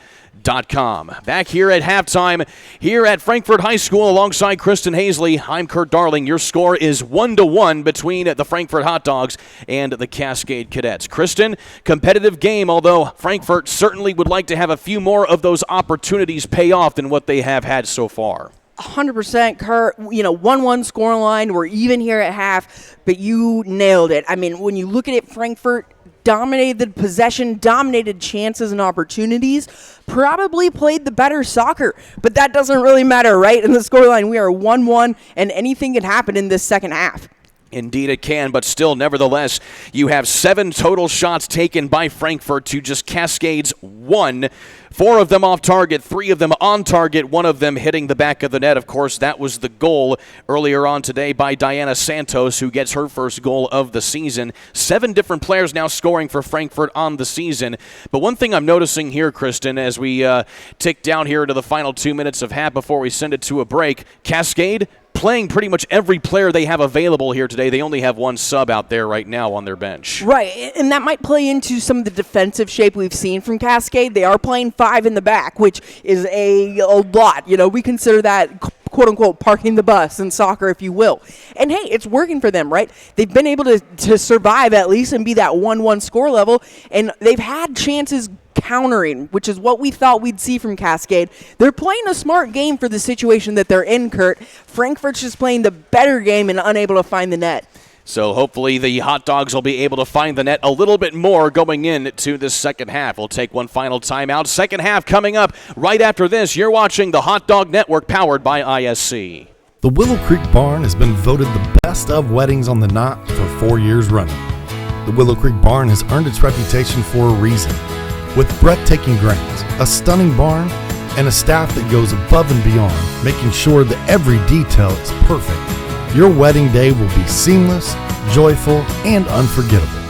A: Back here at halftime, here at Frankfurt High School alongside Kristen Hazley, I'm Kurt Darling. Your score is 1-1 between the Frankfurt Hot Dogs and the Cascade Cadets. Kristen, competitive game, although Frankfurt certainly would like to have a few more of those opportunities pay off than what they have had so far.
B: 100%, Kurt. 1-1 scoreline. We're even here at half, but you nailed it. I mean, when you look at it, Frankfurt dominated possession, dominated chances and opportunities, probably played the better soccer, but that doesn't really matter, right? In the scoreline, we are 1-1, and anything can happen in this second half.
A: Indeed it can, but still, nevertheless, you have 7 total shots taken by Frankfurt to just Cascade's 1. 4 of them off target, 3 of them on target, 1 of them hitting the back of the net. Of course, that was the goal earlier on today by Diana Santos, who gets her first goal of the season. 7 different players now scoring for Frankfurt on the season. But one thing I'm noticing here, Kristen, as we tick down here to the final 2 minutes of half before we send it to a break, Cascade playing pretty much every player they have available here today. They only have 1 sub out there right now on their bench.
B: Right, and that might play into some of the defensive shape we've seen from Cascade. They are playing 5 in the back, which is a lot. We consider that quote-unquote parking the bus in soccer, if you will. And, hey, it's working for them, right? They've been able to survive at least and be that 1-1 score level, and they've had chances countering, which is what we thought we'd see from Cascade. They're playing a smart game for the situation that they're in, Kurt. Frankfurt's just playing the better game and unable to find the net.
A: So hopefully the Hot Dogs will be able to find the net a little bit more going into this second half. We'll take one final timeout. Second half coming up right after this. You're watching the Hot Dog Network powered by ISC.
I: The Willow Creek Barn has been voted the best of weddings on the knot for 4 years running. The Willow Creek Barn has earned its reputation for a reason. With breathtaking grounds, a stunning barn, and a staff that goes above and beyond, making sure that every detail is perfect, your wedding day will be seamless, joyful, and unforgettable.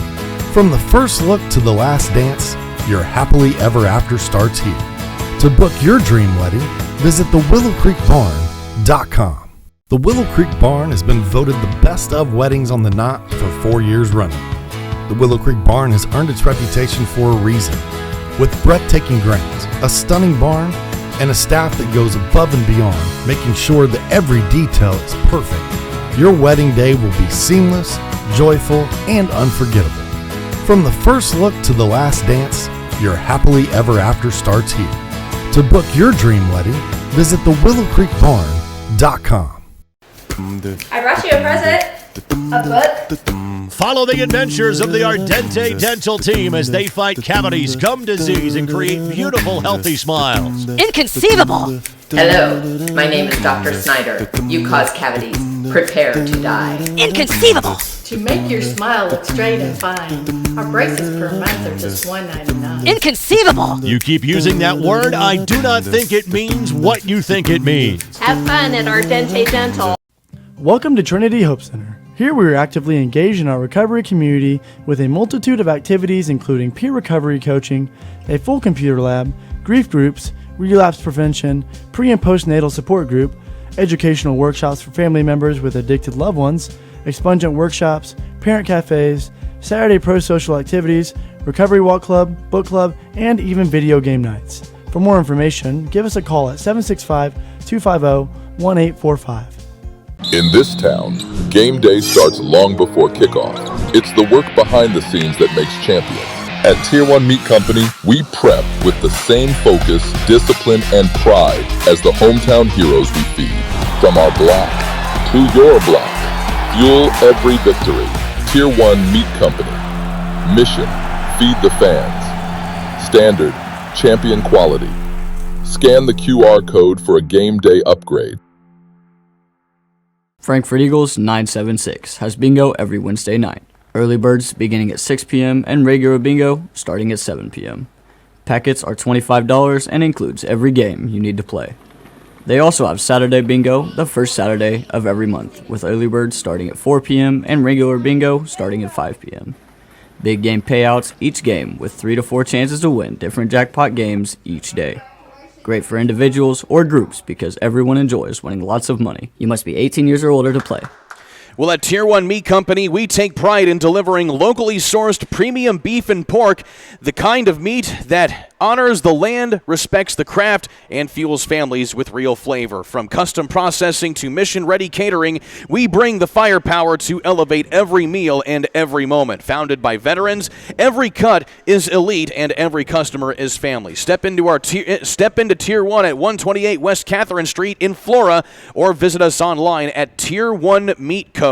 I: From the first look to the last dance, your happily ever after starts here. To book your dream wedding, visit thewillowcreekbarn.com. The Willow Creek Barn has been voted the best of weddings on the knot for 4 years running. The Willow Creek Barn has earned its reputation for a reason. With breathtaking grounds, a stunning barn, and a staff that goes above and beyond, making sure that every detail is perfect, your wedding day will be seamless, joyful, and unforgettable. From the first look to the last dance, your happily ever after starts here. To book your dream wedding, visit thewillowcreekbarn.com.
K: I brought you a present. A book.
L: Follow the adventures of the Ardente Dental team as they fight cavities, gum disease, and create beautiful, healthy smiles.
K: Inconceivable! Hello, my name is Dr. Snyder. You cause cavities. Prepare to die. Inconceivable! To make your smile look straight and fine, our braces per month are just $1.99. Inconceivable!
L: You keep using that word, I do not think it means what you think it means.
K: Have fun at Ardente Dental.
J: Welcome to Trinity Hope Center. Here we are actively engaged in our recovery community with a multitude of activities including peer recovery coaching, a full computer lab, grief groups, relapse prevention, pre- and postnatal support group, educational workshops for family members with addicted loved ones, expungent workshops, parent cafes, Saturday pro-social activities, recovery walk club, book club, and even video game nights. For more information, give us a call at 765-250-1845.
D: In this town, game day starts long before kickoff. It's the work behind the scenes that makes champions. At Tier 1 Meat Company, we prep with the same focus, discipline, and pride as the hometown heroes we feed. From our block to your block, fuel every victory. Tier 1 Meat Company. Mission, feed the fans. Standard, champion quality. Scan the QR code for a game day upgrade.
H: Frankfurt Eagles 976 has bingo every Wednesday night. Early birds beginning at 6 p.m. and regular bingo starting at 7 p.m. Packets are $25 and includes every game you need to play. They also have Saturday bingo the first Saturday of every month, with early birds starting at 4 p.m. and regular bingo starting at 5 p.m. Big game payouts each game with 3 to 4 chances to win different jackpot games each day. Great for individuals or groups because everyone enjoys winning lots of money. You must be 18 years or older to play.
A: Well, at Tier 1 Meat Company, we take pride in delivering locally sourced premium beef and pork, the kind of meat that honors the land, respects the craft, and fuels families with real flavor. From custom processing to mission-ready catering, we bring the firepower to elevate every meal and every moment. Founded by veterans, every cut is elite and every customer is family. Step into Tier 1 at 128 West Catherine Street in Flora, or visit us online at tier1meatco.com.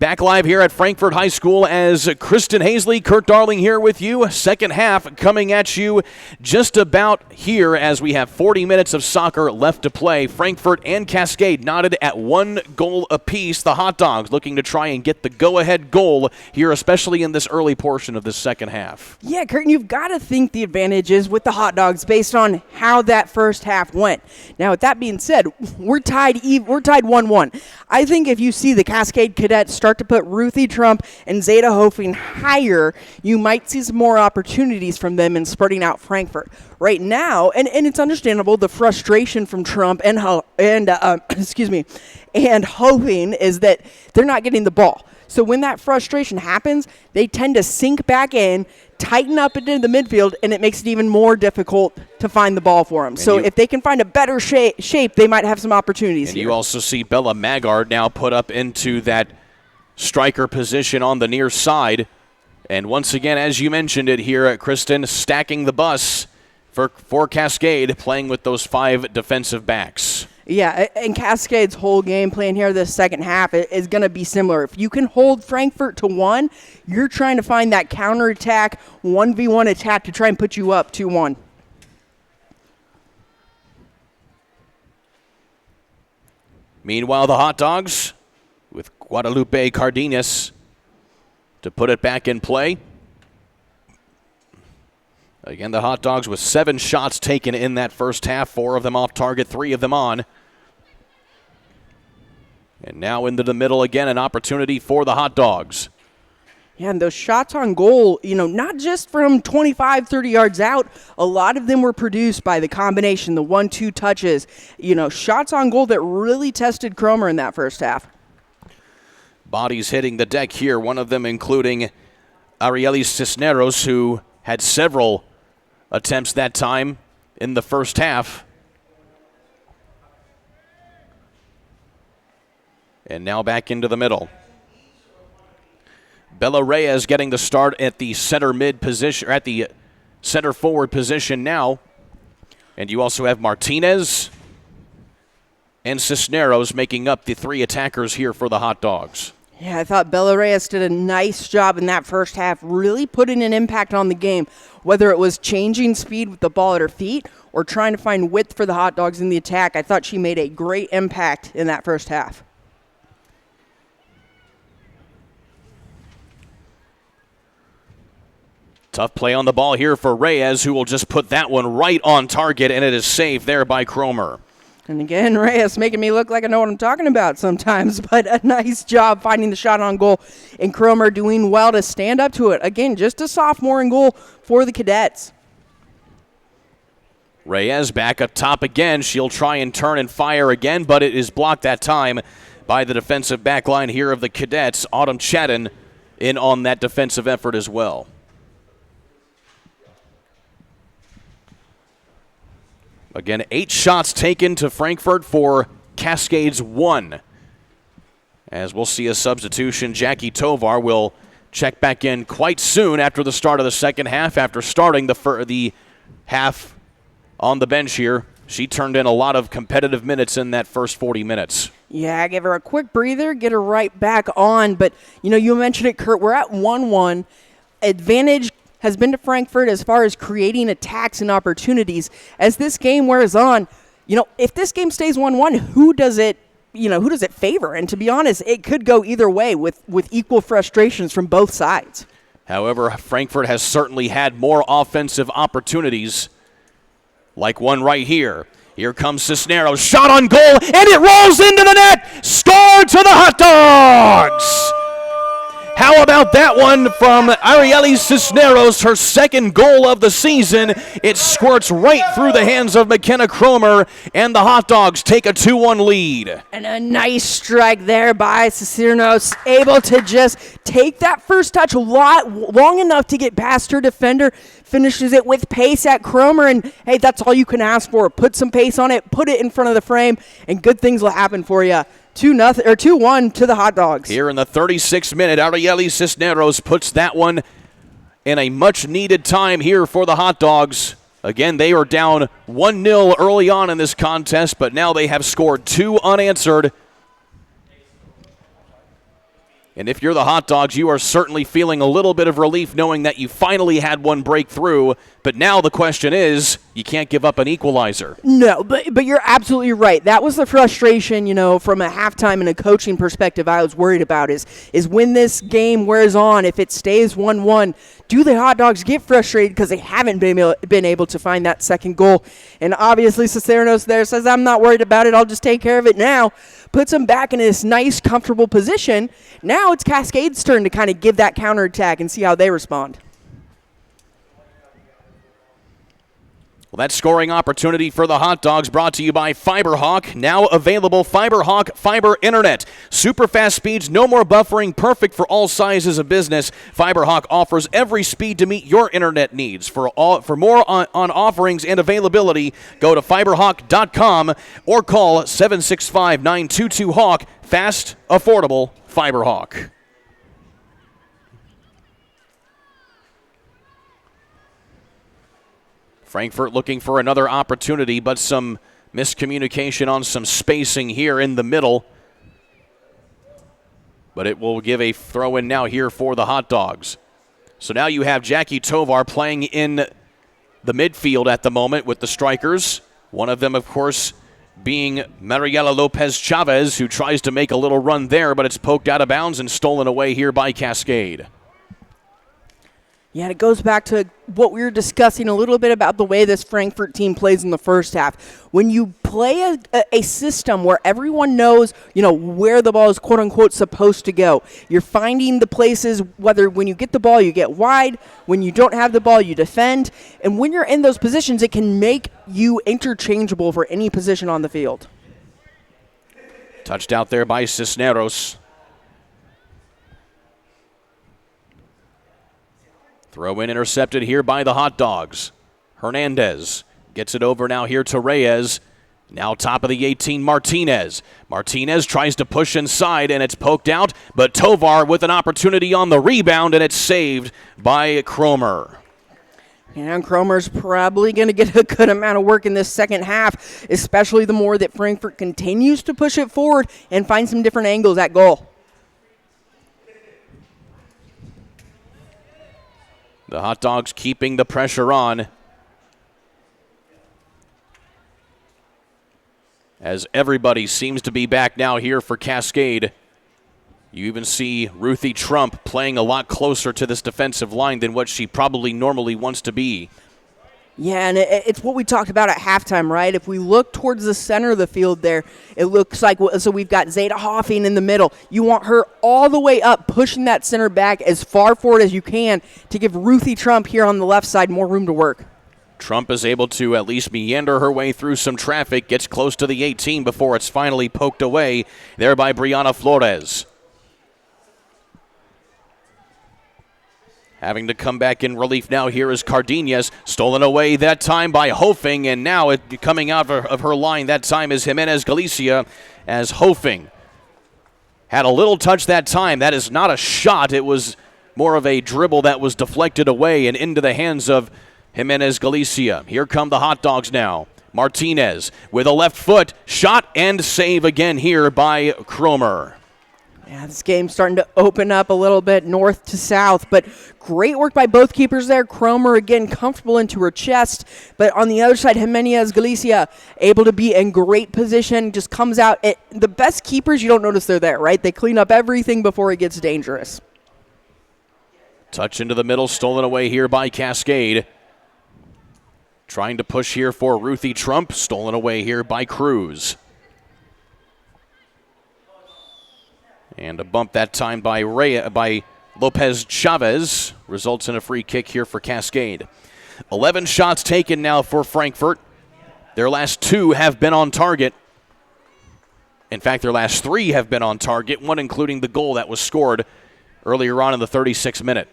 A: Back live here at Frankfurt High School as Kristen Hazley, Kurt Darling here with you. Second half coming at you just about here as we have 40 minutes of soccer left to play. Frankfurt and Cascade knotted at 1 goal apiece. The Hot Dogs looking to try and get the go-ahead goal here, especially in this early portion of this second half.
B: Yeah, Curtin, you've got to think the advantage is with the Hot Dogs based on how that first half went. Now, with that being said, we're tied 1-1. I think if you see the Cascade Cadets start to put Ruthie Trump and Zeta Hofing higher, you might see some more opportunities from them in spreading out Frankfurt. Right now, and it's understandable, the frustration from Trump and Hofing is that they're not getting the ball. So when that frustration happens, they tend to sink back in, tighten up into the midfield, and it makes it even more difficult to find the ball for them. So if they can find a better shape, they might have some opportunities
A: and
B: here.
A: You also see Bella Maggard now put up into that striker position on the near side. And once again, as you mentioned it here, Kristen, stacking the bus for Cascade, playing with those 5 defensive backs.
B: Yeah, and Cascade's whole game plan here this second half is going to be similar. If you can hold Frankfurt to 1, you're trying to find that counterattack, 1v1 attack to try and put you up 2-1.
A: Meanwhile, the Hot Dogs with Guadalupe Cardenas to put it back in play. Again, the Hot Dogs with 7 shots taken in that first half, 4 of them off target, 3 of them on. And now into the middle again, an opportunity for the Hot Dogs.
B: Yeah, and those shots on goal, not just from 25, 30 yards out, a lot of them were produced by the combination, the 1-2 touches, shots on goal that really tested Cromer in that first half.
A: Bodies hitting the deck here, one of them including Arielis Cisneros, who had several attempts that time in the first half. And now back into the middle. Bella Reyes getting the start at the center mid position, or at the center forward position now. And you also have Martinez and Cisneros making up the 3 attackers here for the Hot Dogs.
B: Yeah, I thought Bella Reyes did a nice job in that first half, really putting an impact on the game, whether it was changing speed with the ball at her feet or trying to find width for the Hot Dogs in the attack. I thought she made a great impact in that first half.
A: Tough play on the ball here for Reyes, who will just put that one right on target, and it is saved there by Cromer.
B: And again, Reyes making me look like I know what I'm talking about sometimes, but a nice job finding the shot on goal, and Cromer doing well to stand up to it. Again, just a sophomore in goal for the Cadets.
A: Reyes back up top again. She'll try and turn and fire again, but it is blocked that time by the defensive back line here of the Cadets. Autumn Chadden in on that defensive effort as well. Again, 8 shots taken to Frankfurt for Cascade's 1. As we'll see a substitution, Jackie Tovar will check back in quite soon after the start of the second half. After starting the half on the bench here, she turned in a lot of competitive minutes in that first 40 minutes.
B: Yeah, give her a quick breather, get her right back on. But, you mentioned it, Kurt, we're at 1-1. Advantage has been to Frankfurt as far as creating attacks and opportunities. As this game wears on, if this game stays 1-1, who does it favor? And to be honest, it could go either way with equal frustrations from both sides.
A: However, Frankfurt has certainly had more offensive opportunities, like one right here. Here comes Cisneros, shot on goal, and it rolls into the net! Score to the Hot Dogs! How about that one from Arieli Cisneros, her second goal of the season? It squirts right through the hands of McKenna Cromer, and the Hot Dogs take a 2-1 lead.
B: And a nice strike there by Cisneros, able to just take that first touch long enough to get past her defender, finishes it with pace at Cromer, and hey, that's all you can ask for. Put some pace on it, put it in front of the frame, and good things will happen for you. 2-1 to the Hot Dogs.
A: Here in the 36th minute, Arieli Cisneros puts that one in a much-needed time here for the Hot Dogs. Again, they are down 1-0 early on in this contest, but now they have scored 2 unanswered. And if you're the Hot Dogs, you are certainly feeling a little bit of relief knowing that you finally had one break through. But now the question is, you can't give up an equalizer.
B: No, but you're absolutely right. That was the frustration, from a halftime and a coaching perspective I was worried about is when this game wears on, if it stays 1-1, do the Hot Dogs get frustrated because they haven't been able to find that second goal? And obviously Cisneros there says, I'm not worried about it. I'll just take care of it now. Puts them back in this nice, comfortable position. Now it's Cascade's turn to kind of give that counterattack and see how they respond.
A: Well, that scoring opportunity for the Hot Dogs brought to you by FiberHawk. Now available FiberHawk Fiber Internet. Super fast speeds, no more buffering, perfect for all sizes of business. FiberHawk offers every speed to meet your internet needs. For more on offerings and availability, go to fiberhawk.com or call 765-922-HAWK. Fast, affordable FiberHawk. Frankfurt looking for another opportunity, but some miscommunication on some spacing here in the middle. But it will give a throw in now here for the Hot Dogs. So now you have Jackie Tovar playing in the midfield at the moment with the strikers. One of them, of course, being Mariela Lopez Chavez, who tries to make a little run there, but it's poked out of bounds and stolen away here by Cascade.
B: Yeah, it goes back to what we were discussing a little bit about the way this Frankfurt team plays in the first half. When you play a system where everyone knows, where the ball is quote-unquote supposed to go, you're finding the places, whether when you get the ball, you get wide, when you don't have the ball, you defend, and when you're in those positions, it can make you interchangeable for any position on the field.
A: Touched out there by Cisneros. Throw in intercepted here by the Hot Dogs. Hernandez gets it over now here to Reyes. Now top of the 18, Martinez. Martinez tries to push inside, and it's poked out, but Tovar with an opportunity on the rebound, and it's saved by Cromer.
B: And Cromer's probably going to get a good amount of work in this second half, especially the more that Frankfurt continues to push it forward and find some different angles at goal.
A: The Hot Dogs keeping the pressure on as everybody seems to be back now here for Cascade. You even see Ruthie Trump playing a lot closer to this defensive line than what she probably normally wants to be.
B: Yeah, and it's what we talked about at halftime, right? If we look towards the center of the field there, it looks like, so we've got Zeta Hoffing in the middle. You want her all the way up, pushing that center back as far forward as you can to give Ruthie Trump here on the left side more room to work.
A: Trump is able to at least meander her way through some traffic, gets close to the 18 before it's finally poked away there by Brianna Flores. Having to come back in relief now here is Cardenas, stolen away that time by Hofing, and now coming out of her line that time is Jimenez Galicia as Hofing had a little touch that time. That is not a shot. It was more of a dribble that was deflected away and into the hands of Jimenez Galicia. Here come the Hot Dogs now. Martinez with a left foot, shot and save again here by Cromer.
B: Yeah, this game's starting to open up a little bit north to south, but great work by both keepers there. Cromer, again, comfortable into her chest, but on the other side, Jimenez Galicia able to be in great position, just comes out. The best keepers, you don't notice they're there, right? They clean up everything before it gets dangerous.
A: Touch into the middle, stolen away here by Cascade. Trying to push here for Ruthie Trump, stolen away here by Cruz. And a bump that time by Lopez Chavez results in a free kick here for Cascade. 11 shots taken now for Frankfurt. Their last 2 have been on target. In fact, their last 3 have been on target, one including the goal that was scored earlier on in the 36th minute.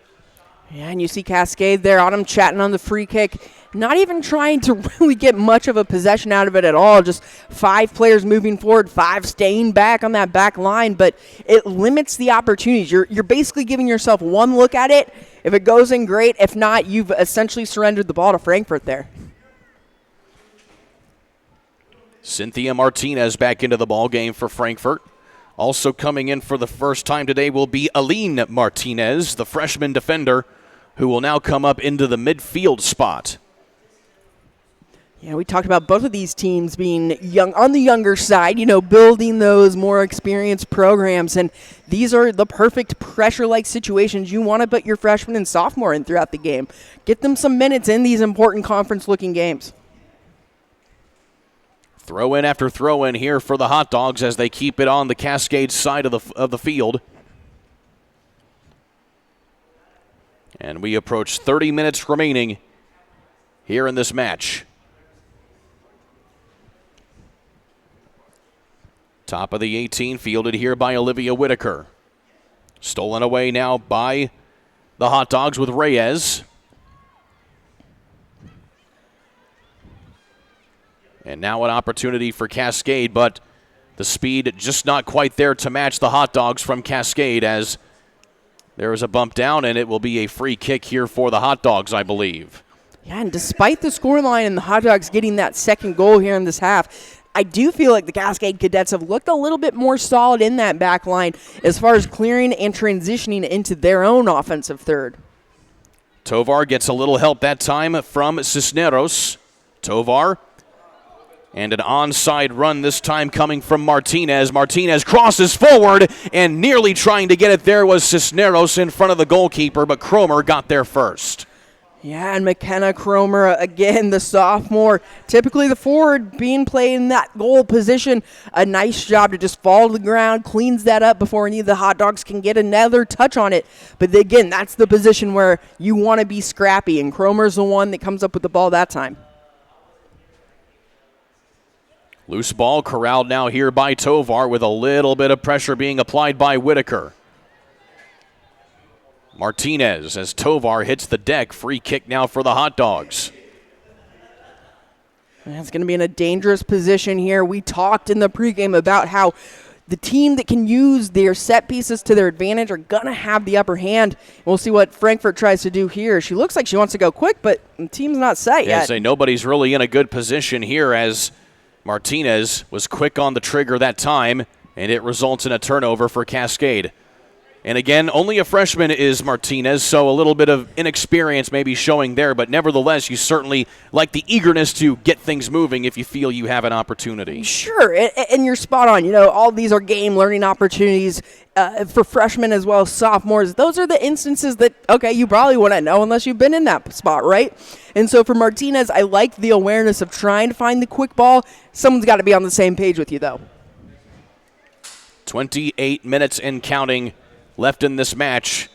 B: Yeah, and you see Cascade there on him chatting on the free kick. Not even trying to really get much of a possession out of it at all. Just 5 players moving forward, 5 staying back on that back line. But it limits the opportunities. You're basically giving yourself one look at it. If it goes in, great. If not, you've essentially surrendered the ball to Frankfurt there.
A: Cynthia Martinez back into the ball game for Frankfurt. Also coming in for the first time today will be Aline Martinez, the freshman defender, who will now come up into the midfield spot.
B: Yeah, we talked about both of these teams being young on the younger side, building those more experienced programs. And these are the perfect pressure-like situations you want to put your freshman and sophomore in throughout the game. Get them some minutes in these important conference-looking games.
A: Throw in after throw in here for the Hot Dogs as they keep it on the Cascade side of the field. And we approach 30 minutes remaining here in this match. Top of the 18, fielded here by Olivia Whitaker. Stolen away now by the Hot Dogs with Reyes. And now an opportunity for Cascade, but the speed just not quite there to match the Hot Dogs from Cascade, as there is a bump down, and it will be a free kick here for the Hot Dogs, I believe.
B: Yeah, and despite the scoreline and the Hot Dogs getting that second goal here in this half, I do feel like the Cascade Cadets have looked a little bit more solid in that back line as far as clearing and transitioning into their own offensive third.
A: Tovar gets a little help that time from Cisneros. Tovar, and an onside run this time coming from Martinez. Martinez crosses forward, and nearly trying to get it there was Cisneros in front of the goalkeeper, but Cromer got there first.
B: Yeah, and McKenna Cromer, again, the sophomore, typically the forward being played in that goal position. A nice job to just fall to the ground, cleans that up before any of the Hot Dogs can get another touch on it. But again, that's the position where you want to be scrappy, and Cromer's the one that comes up with the ball that time.
A: Loose ball corralled now here by Tovar with a little bit of pressure being applied by Whitaker. Martinez as Tovar hits the deck. Free kick now for the Hot Dogs.
B: It's going to be in a dangerous position here. We talked in the pregame about how the team that can use their set pieces to their advantage are going to have the upper hand. We'll see what Frankfurt tries to do here. She looks like she wants to go quick, but the team's not set yet.
A: Say nobody's really in a good position here, as Martinez was quick on the trigger that time, and it results in a turnover for Cascade. And again, only a freshman is Martinez, so a little bit of inexperience maybe showing there, but nevertheless, you certainly like the eagerness to get things moving if you feel you have an opportunity.
B: Sure, and you're spot on. You know, all these are game learning opportunities for freshmen as well as sophomores. Those are the instances that, okay, you probably wouldn't know unless you've been in that spot, right? And so for Martinez, I like the awareness of trying to find the quick ball. Someone's got to be on the same page with you, though.
A: 28 minutes and counting left in this match.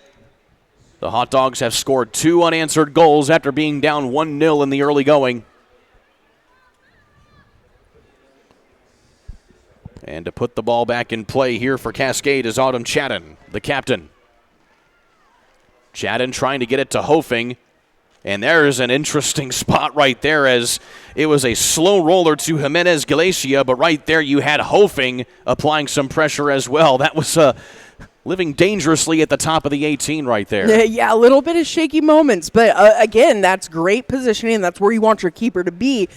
A: The Hot Dogs have scored 2 unanswered goals after being down 1-0 in the early going. And to put the ball back in play here for Cascade is Autumn Chadden, the captain. Chadden trying to get it to Hofing. And there's an interesting spot right there, as it was a slow roller to Jimenez Galicia, but right there you had Hofing applying some pressure as well. That was living dangerously at the top of the 18 right there.
B: Yeah, a little bit of shaky moments, but again, that's great positioning. That's where you want your keeper to be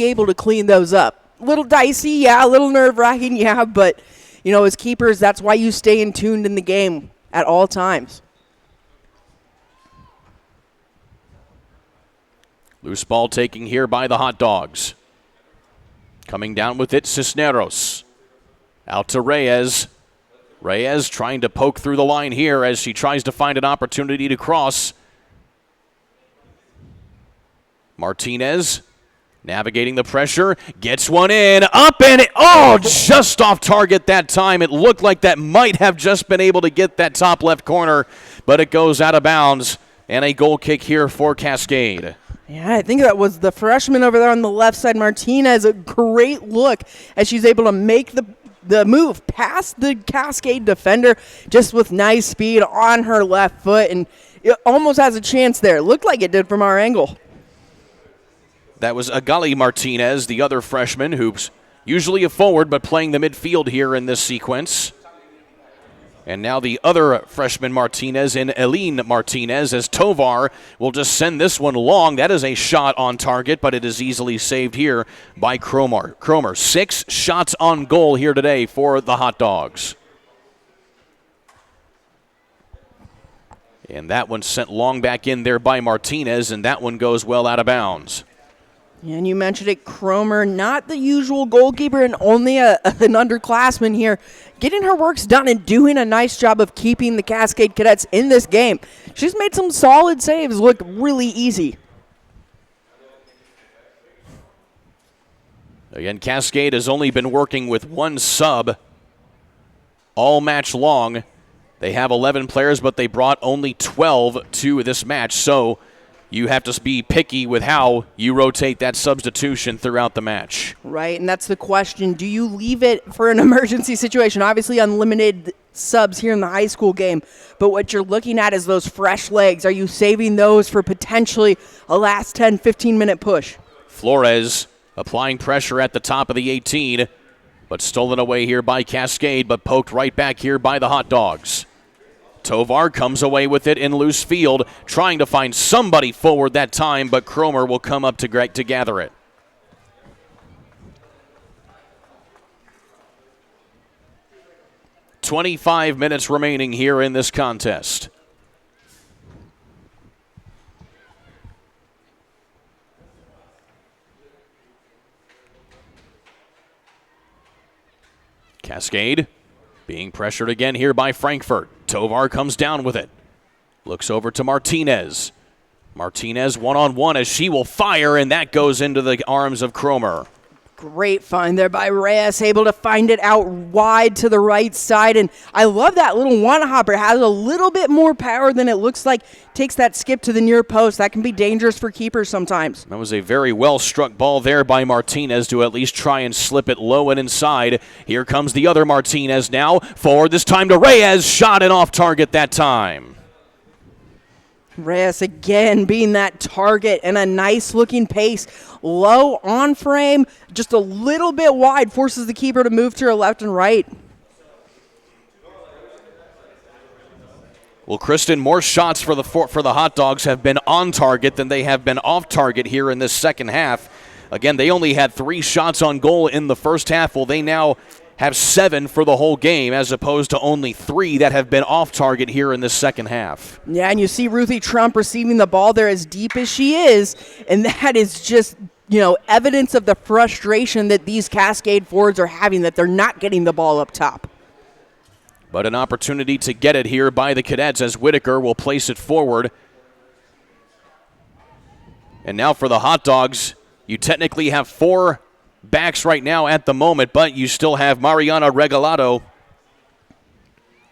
B: able to clean those up. A little dicey, yeah, a little nerve-wracking, yeah, but, you know, as keepers, that's why you stay in tuned in the game at all times.
A: Loose ball taking here by the Hot Dogs. Coming down with it, Cisneros. Out to Reyes. Reyes trying to poke through the line here as she tries to find an opportunity to cross. Martinez navigating the pressure, gets one in, up and just off target that time. It looked like that might have just been able to get that top left corner, but it goes out of bounds, and a goal kick here for Cascade.
B: Yeah, I think that was the freshman over there on the left side, Martinez. A great look as she's able to make the move past the Cascade defender just with nice speed on her left foot, and it almost has a chance there. Looked like it did from our angle.
A: That was Agali Martinez, the other freshman, who's usually a forward but playing the midfield here in this sequence. And now the other freshman Martinez in Eileen Martinez, as Tovar will just send this one long. That is a shot on target, but it is easily saved here by Cromer. 6 shots on goal here today for the Hot Dogs. And that one sent long back in there by Martinez, and that one goes well out of bounds.
B: And you mentioned it, Cromer, not the usual goalkeeper and only an underclassman here, getting her works done and doing a nice job of keeping the Cascade Cadets in this game. She's made some solid saves look really easy.
A: Again, Cascade has only been working with one sub all match long. They have 11 players, but they brought only 12 to this match, so you have to be picky with how you rotate that substitution throughout the match.
B: Right, and that's the question. Do you leave it for an emergency situation? Obviously, unlimited subs here in the high school game, but what you're looking at is those fresh legs. Are you saving those for potentially a last 10, 15-minute push?
A: Flores applying pressure at the top of the 18, but stolen away here by Cascade, but poked right back here by the Hot Dogs. Tovar comes away with it in loose field, trying to find somebody forward that time, but Cromer will come up to gather it. "25 minutes remaining here in this contest. Cascade being pressured again here by Frankfurt. Tovar comes down with it. Looks over to Martinez. Martinez one-on-one as she will fire, and that goes into the arms of Cromer.
B: Great find there by Reyes, able to find it out wide to the right side. And I love that little one-hopper. It has a little bit more power than it looks like. Takes that skip to the near post. That can be dangerous for keepers sometimes.
A: That was a very well-struck ball there by Martinez to at least try and slip it low and inside. Here comes the other Martinez now. Forward this time to Reyes. Shot and off target that time.
B: Reyes again being that target, and a nice looking pace. Low on frame, just a little bit wide, forces the keeper to move to her left and right.
A: Well, Kristen, more shots for the Hot Dogs have been on target than they have been off target here in this second half. Again, they only had 3 shots on goal in the first half. Well, they now have 7 for the whole game, as opposed to only 3 that have been off target here in this second half.
B: Yeah, and you see Ruthie Trump receiving the ball there as deep as she is, and that is just, evidence of the frustration that these Cascade forwards are having, that they're not getting the ball up top.
A: But an opportunity to get it here by the Cadets as Whitaker will place it forward. And now for the Hot Dogs, you technically have 4 backs right now at the moment, but you still have Mariana Regalado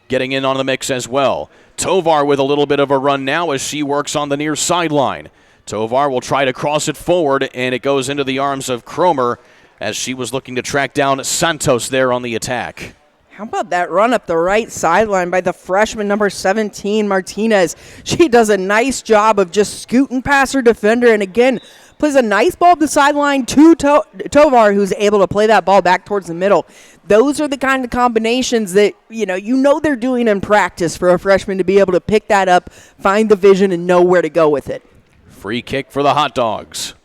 A: getting in on the mix as well. Tovar with a little bit of a run now as she works on the near sideline. Tovar will try to cross it forward, and it goes into the arms of Cromer as she was looking to track down Santos there on the attack.
B: How about that run up the right sideline by the freshman number 17, Martinez? She does a nice job of just scooting past her defender, and again, plays a nice ball up the sideline to Tovar, who's able to play that ball back towards the middle. Those are the kind of combinations that, they're doing in practice for a freshman to be able to pick that up, find the vision, and know where to go with it.
A: Free kick for the Hot Dogs.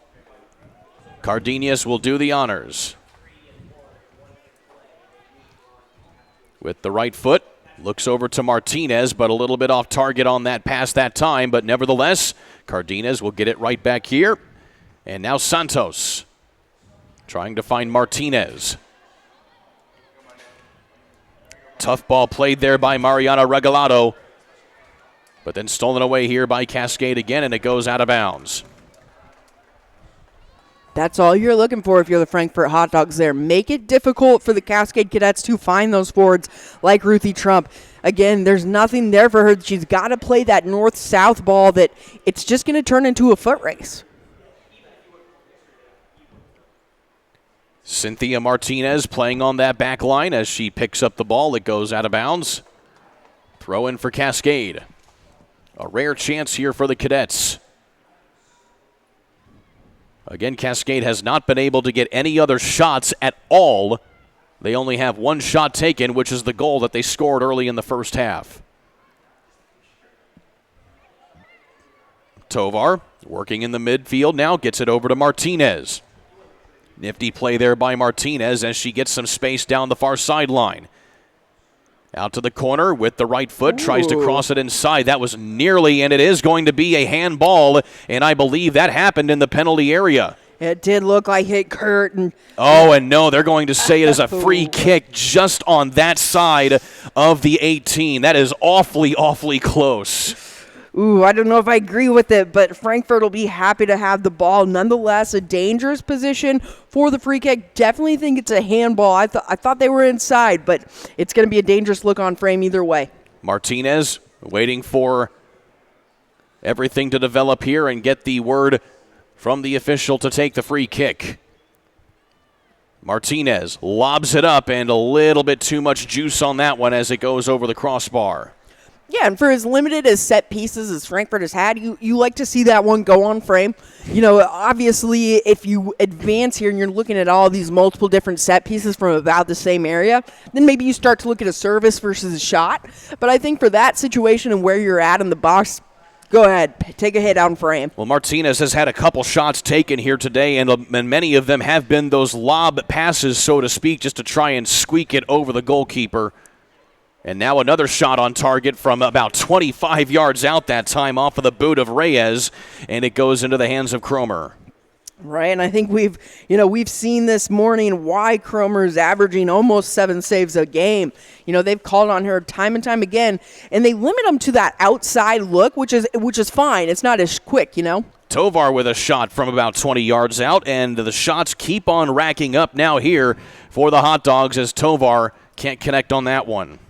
A: Cardenas will do the honors. With the right foot, looks over to Martinez, but a little bit off target on that pass that time. But nevertheless, Cardenas will get it right back here. And now Santos trying to find Martinez. Tough ball played there by Mariana Regalado, but then stolen away here by Cascade again, and it goes out of bounds.
B: That's all you're looking for if you're the Frankfurt Hot Dogs there. Make it difficult for the Cascade Cadets to find those forwards like Ruthie Trump. Again, there's nothing there for her. She's got to play that north-south ball that it's just going to turn into a foot race.
A: Cynthia Martinez playing on that back line as she picks up the ball. It goes out of bounds. Throw in for Cascade. A rare chance here for the Cadets. Again, Cascade has not been able to get any other shots at all. They only have 1 shot taken, which is the goal that they scored early in the first half. Tovar working in the midfield now, gets it over to Martinez. Nifty play there by Martinez as she gets some space down the far sideline. Out to the corner with the right foot, tries to cross it inside. That was nearly, and it is going to be a handball, and I believe that happened in the penalty area.
B: It did look like it, Kurt.
A: And no, they're going to say it is a free kick just on that side of the 18. That is awfully, awfully close.
B: I don't know if I agree with it, but Frankfurt will be happy to have the ball. Nonetheless, a dangerous position for the free kick. Definitely think it's a handball. I thought they were inside, but it's going to be a dangerous look on frame either way.
A: Martinez waiting for everything to develop here and get the word from the official to take the free kick. Martinez lobs it up, and a little bit too much juice on that one as it goes over the crossbar.
B: Yeah, and for as limited as set pieces as Frankfurt has had, you like to see that one go on frame. Obviously, if you advance here and you're looking at all these multiple different set pieces from about the same area, then maybe you start to look at a service versus a shot. But I think for that situation and where you're at in the box, go ahead, take a hit on frame.
A: Well, Martinez has had a couple shots taken here today, and many of them have been those lob passes, so to speak, just to try and squeak it over the goalkeeper. And now another shot on target from about 25 yards out that time off of the boot of Reyes, and it goes into the hands of Cromer.
B: Right, and I think we've seen this morning why Cromer is averaging almost 7 saves a game. They've called on her time and time again, and they limit them to that outside look, which is fine. It's not as quick,
A: Tovar with a shot from about 20 yards out, and the shots keep on racking up now here for the Hot Dogs as Tovar can't connect on that one.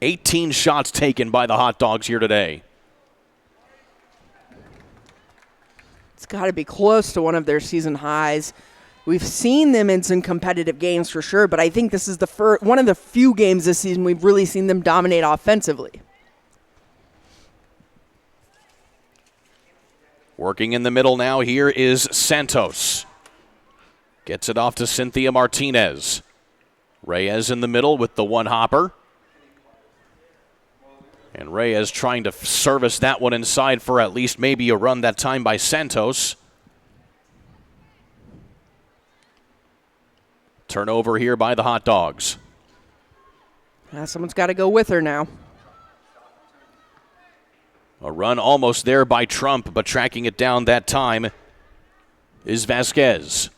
A: "18 shots taken by the Hot Dogs here today."
B: It's got to be close to one of their season highs. We've seen them in some competitive games for sure, but I think this is one of the few games this season we've really seen them dominate offensively.
A: Working in the middle now here is Santos. Gets it off to Cynthia Martinez. Reyes in the middle with the one-hopper. And Reyes trying to service that one inside for at least maybe a run that time by Santos. Turnover here by the Hot Dogs.
B: Someone's got to go with her now.
A: A run almost there by Trump, but tracking it down that time is Vasquez.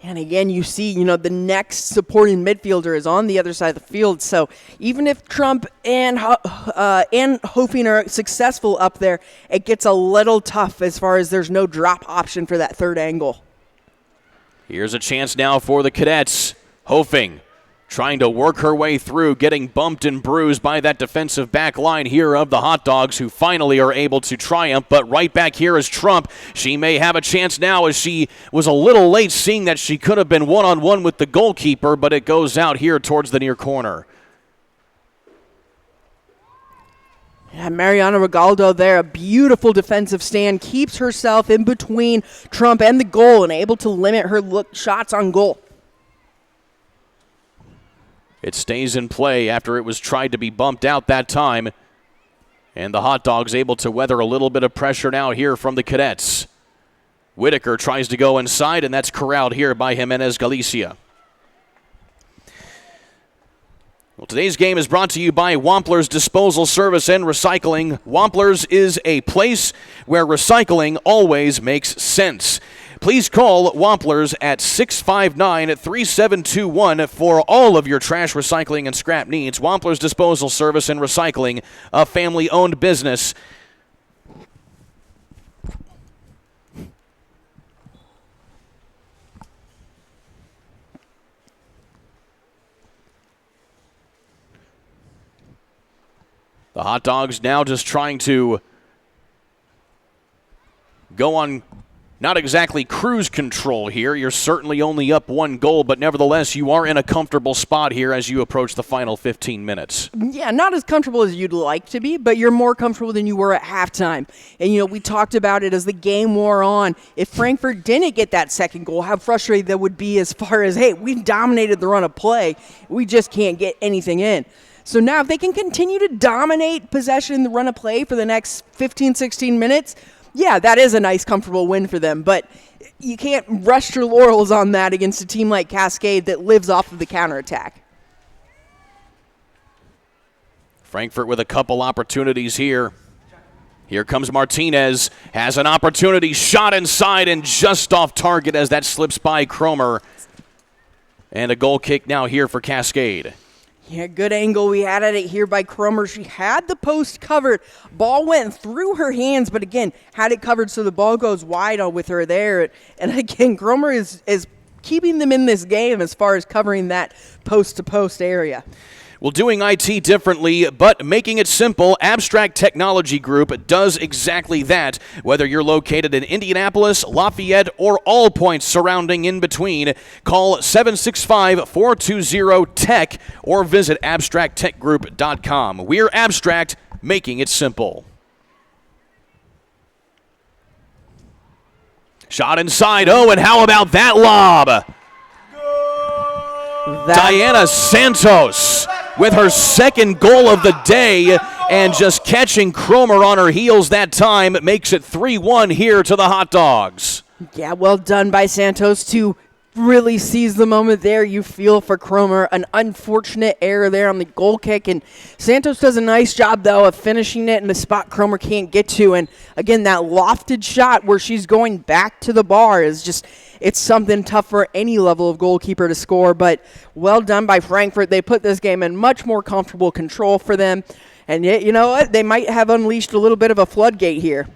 B: And again, you see, the next supporting midfielder is on the other side of the field. So even if Trump and Hofing are successful up there, it gets a little tough as far as there's no drop option for that third angle.
A: Here's a chance now for the Cadets. Hofing trying to work her way through, getting bumped and bruised by that defensive back line here of the Hot Dogs, who finally are able to triumph. But right back here is Trump. She may have a chance now, as she was a little late seeing that she could have been one-on-one with the goalkeeper, but it goes out here towards the near corner.
B: Yeah, Mariana Regaldo there, a beautiful defensive stand, keeps herself in between Trump and the goal and able to limit her shots on goal.
A: It stays in play after it was tried to be bumped out that time. And the Hot Dogs able to weather a little bit of pressure now here from the Cadets. Whitaker tries to go inside, and that's corralled here by Jimenez Galicia. Well, today's game is brought to you by Wampler's Disposal Service and Recycling. Wampler's is a place where recycling always makes sense. Please call Wampler's at 659-3721 for all of your trash, recycling, and scrap needs. Wampler's Disposal Service and Recycling, a family-owned business. The Hot Dogs now just trying to go on not exactly cruise control here. You're certainly only up 1 goal, but nevertheless, you are in a comfortable spot here as you approach the final 15 minutes.
B: Yeah, not as comfortable as you'd like to be, but you're more comfortable than you were at halftime. And, we talked about it as the game wore on. If Frankfurt didn't get that second goal, how frustrated that would be as far as, hey, we've dominated the run of play. We just can't get anything in. So now if they can continue to dominate possession in the run of play for the next 15, 16 minutes, yeah, that is a nice, comfortable win for them. But you can't rest your laurels on that against a team like Cascade that lives off of the counterattack.
A: Frankfurt with a couple opportunities here. Here comes Martinez, has an opportunity, shot inside and just off target as that slips by Cromer. And a goal kick now here for Cascade.
B: Yeah, good angle we had at it here by Cromer. She had the post covered. Ball went through her hands, but again, had it covered so the ball goes wide with her there. And again, Cromer is keeping them in this game as far as covering that post-to-post area.
A: Well, doing IT differently, but making it simple, Abstract Technology Group does exactly that. Whether you're located in Indianapolis, Lafayette, or all points surrounding in between, call 765-420-TECH or visit abstracttechgroup.com. We're Abstract, making it simple. Shot inside. Oh, and how about that lob? Diana Santos with her second goal of the day, and just catching Cromer on her heels that time makes it 3-1 here to the Hot Dogs.
B: Yeah, well done by Santos to really seize the moment there. You feel for Cromer. An unfortunate error there on the goal kick, and Santos does a nice job, though, of finishing it in a spot Cromer can't get to. And, again, that lofted shot where she's going back to the bar is just – it's something tough for any level of goalkeeper to score, but well done by Frankfort. They put this game in much more comfortable control for them, and yet, you know what? They might have unleashed a little bit of a floodgate here.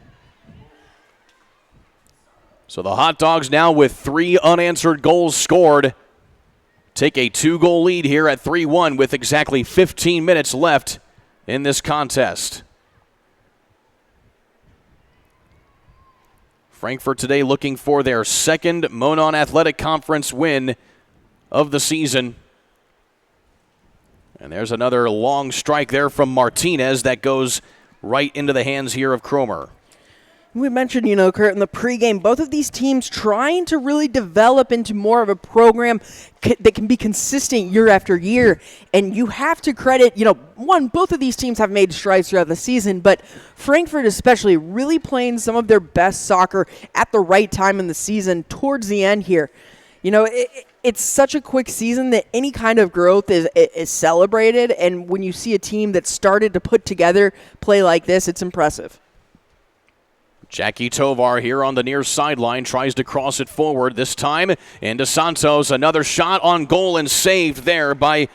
A: So the Hot Dogs now with 3 unanswered goals scored take a 2-goal lead here at 3-1 with exactly 15 minutes left in this contest. Frankfort today looking for their second Monon Athletic Conference win of the season. And there's another long strike there from Martinez that goes right into the hands here of Cromer.
B: We mentioned, Kurt, in the pregame, both of these teams trying to really develop into more of a program that can be consistent year after year. And you have to credit, both of these teams have made strides throughout the season, but Frankfort especially really playing some of their best soccer at the right time in the season towards the end here. It's such a quick season that any kind of growth is celebrated. And when you see a team that started to put together play like this, it's impressive.
A: Jackie Tovar here on the near sideline tries to cross it forward this time into Santos. Another shot on goal and saved there by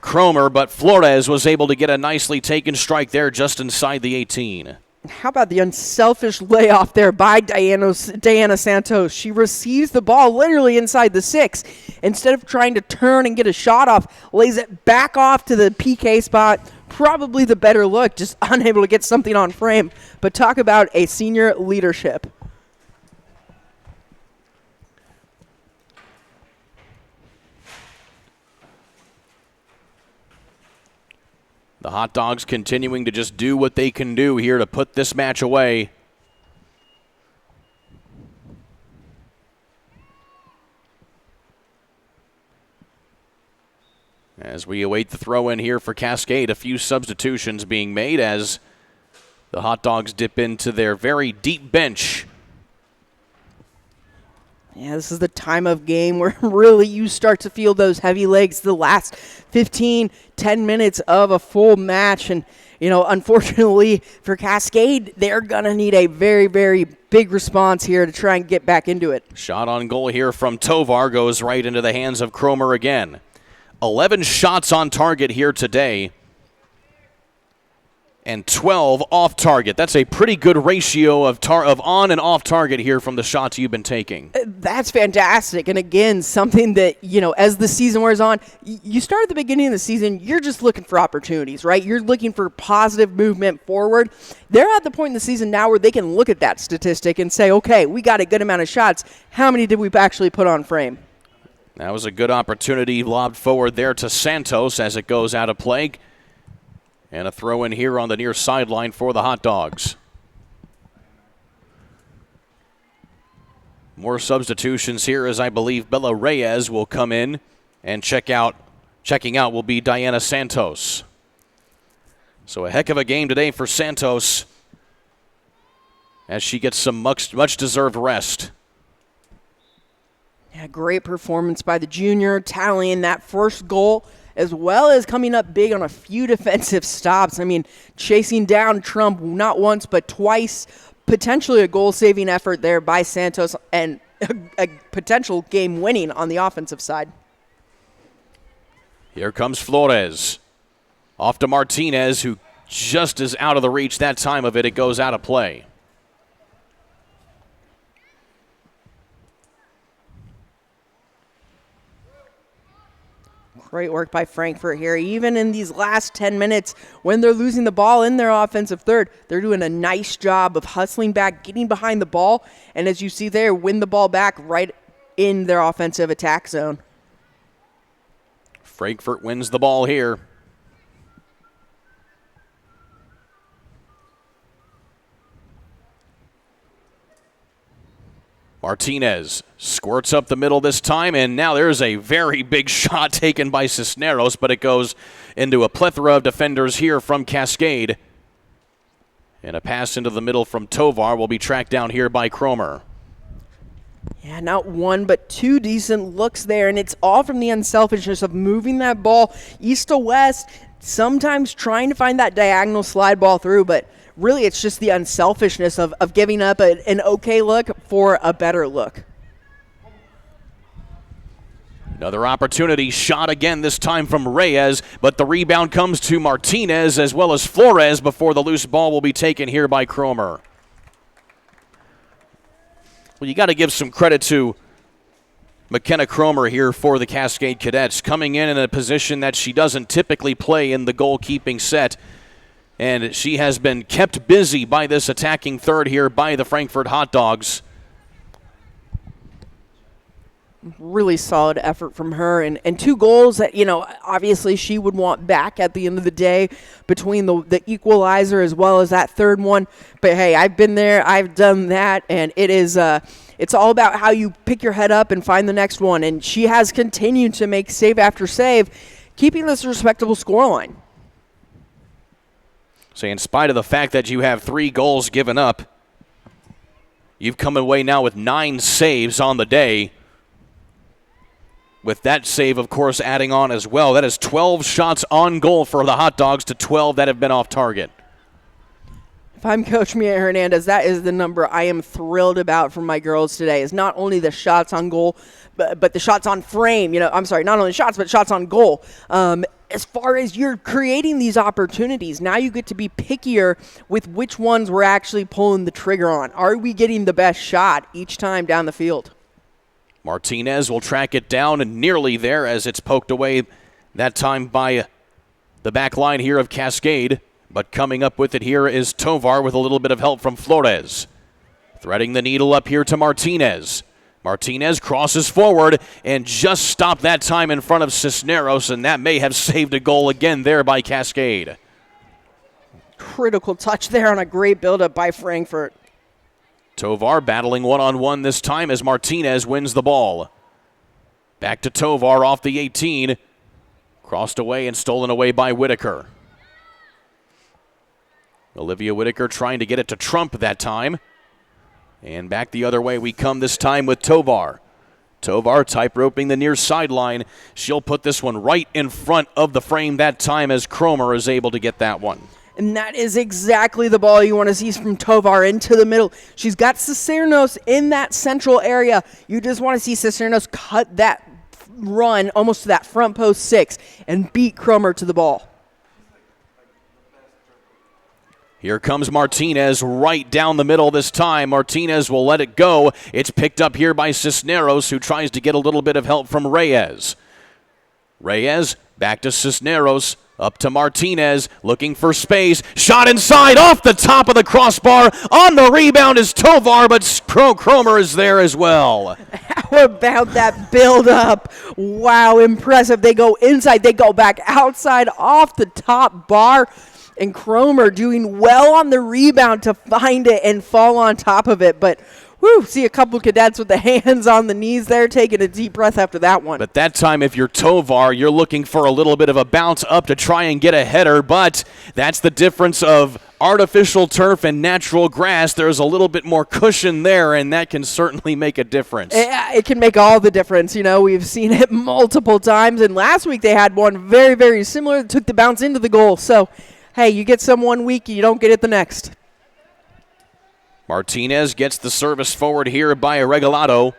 A: Cromer, but Flores was able to get a nicely taken strike there just inside the 18.
B: How about the unselfish layoff there by Diana Santos? She receives the ball literally inside the 6. Instead of trying to turn and get a shot off, lays it back off to the PK spot. Probably the better look, just unable to get something on frame. But talk about a senior leadership.
A: The Hot Dogs continuing to just do what they can do here to put this match away. As we await the throw-in here for Cascade, a few substitutions being made as the Hot Dogs dip into their very deep bench.
B: Yeah, this is the time of game where really you start to feel those heavy legs the last 10 minutes of a full match. And, unfortunately for Cascade, they're going to need a very, very big response here to try and get back into it.
A: Shot on goal here from Tovar goes right into the hands of Cromer again. 11 shots on target here today and 12 off target. That's a pretty good ratio of on and off target here from the shots you've been taking.
B: That's fantastic. And again, something that, as the season wears on, you start at the beginning of the season, you're just looking for opportunities, right? You're looking for positive movement forward. They're at the point in the season now where they can look at that statistic and say, okay, we got a good amount of shots. How many did we actually put on frame?
A: That was a good opportunity lobbed forward there to Santos as it goes out of play. And a throw in here on the near sideline for the Hot Dogs. More substitutions here as I believe Bella Reyes will come in and checking out will be Diana Santos. So a heck of a game today for Santos as she gets some much deserved rest.
B: Yeah, great performance by the junior, tallying that first goal, as well as coming up big on a few defensive stops. I mean, chasing down Trump not once but twice. Potentially a goal-saving effort there by Santos and a potential game winning on the offensive side.
A: Here comes Flores. Off to Martinez, who just is out of the reach that time of it. It goes out of play.
B: Great work by Frankfurt here. Even in these last 10 minutes, when they're losing the ball in their offensive third, they're doing a nice job of hustling back, getting behind the ball, and as you see there, win the ball back right in their offensive attack zone.
A: Frankfurt wins the ball here. Martinez squirts up the middle this time, and now there's a very big shot taken by Cisneros, but it goes into a plethora of defenders here from Cascade. And a pass into the middle from Tovar will be tracked down here by Cromer.
B: Yeah, not one, but two decent looks there, and it's all from the unselfishness of moving that ball east to west, sometimes trying to find that diagonal slide ball through, but really it's just the unselfishness of giving up an okay look for a better look.
A: Another opportunity shot again, this time from Reyes, but the rebound comes to Martinez as well as Flores before the loose ball will be taken here by Cromer. Well, you got to give some credit to McKenna Cromer here for the Cascade Cadets, coming in a position that she doesn't typically play in the goalkeeping set. And she has been kept busy by this attacking third here by the Frankfurt Hot Dogs.
B: Really solid effort from her, and two goals that, obviously she would want back at the end of the day between the equalizer as well as that third one. But hey, I've been there, I've done that, and it is it's all about how you pick your head up and find the next one. And she has continued to make save after save, keeping this respectable scoreline.
A: So in spite of the fact that you have 3 goals given up, you've come away now with 9 saves on the day. With that save, of course, adding on as well. That is 12 shots on goal for the Hot Dogs to 12 that have been off target.
B: If I'm Coach Mia Hernandez, that is the number I am thrilled about from my girls today, is not only the shots on goal, but the shots on frame. I'm sorry, not only shots, but shots on goal. As far as you're creating these opportunities, now you get to be pickier with which ones we're actually pulling the trigger on. Are we getting the best shot each time down the field?
A: Martinez will track it down and nearly there as it's poked away that time by the back line here of Cascade. But coming up with it here is Tovar with a little bit of help from Flores. Threading the needle up here to Martinez. Martinez crosses forward and just stopped that time in front of Cisneros, and that may have saved a goal again there by Cascade.
B: Critical touch there on a great buildup by Frankfurt.
A: Tovar battling one-on-one this time as Martinez wins the ball. Back to Tovar off the 18. Crossed away and stolen away by Whitaker. Olivia Whitaker trying to get it to Trump that time. And back the other way we come this time with Tovar. Tovar tight-roping the near sideline. She'll put this one right in front of the frame that time as Cromer is able to get that one.
B: And that is exactly the ball you want to see from Tovar into the middle. She's got Cisneros in that central area. You just want to see Cisneros cut that run almost to that front post 6 and beat Cromer to the ball.
A: Here comes Martinez right down the middle this time. Martinez will let it go. It's picked up here by Cisneros, who tries to get a little bit of help from Reyes. Reyes back to Cisneros. Up to Martinez, looking for space. Shot inside, off the top of the crossbar. On the rebound is Tovar, but Cromer is there as well.
B: How about that build-up? Wow, impressive. They go inside, they go back outside, off the top bar. And Cromer doing well on the rebound to find it and fall on top of it. But see a couple cadets with the hands on the knees there, taking a deep breath after that one.
A: But that time, if you're Tovar, you're looking for a little bit of a bounce up to try and get a header. But that's the difference of artificial turf and natural grass. There's a little bit more cushion there, and that can certainly make a difference.
B: It can make all the difference. We've seen it multiple times. And last week they had one very, very similar that took the bounce into the goal. So, hey, you get some one week, you don't get it the next.
A: Martinez gets the service forward here by Regalado.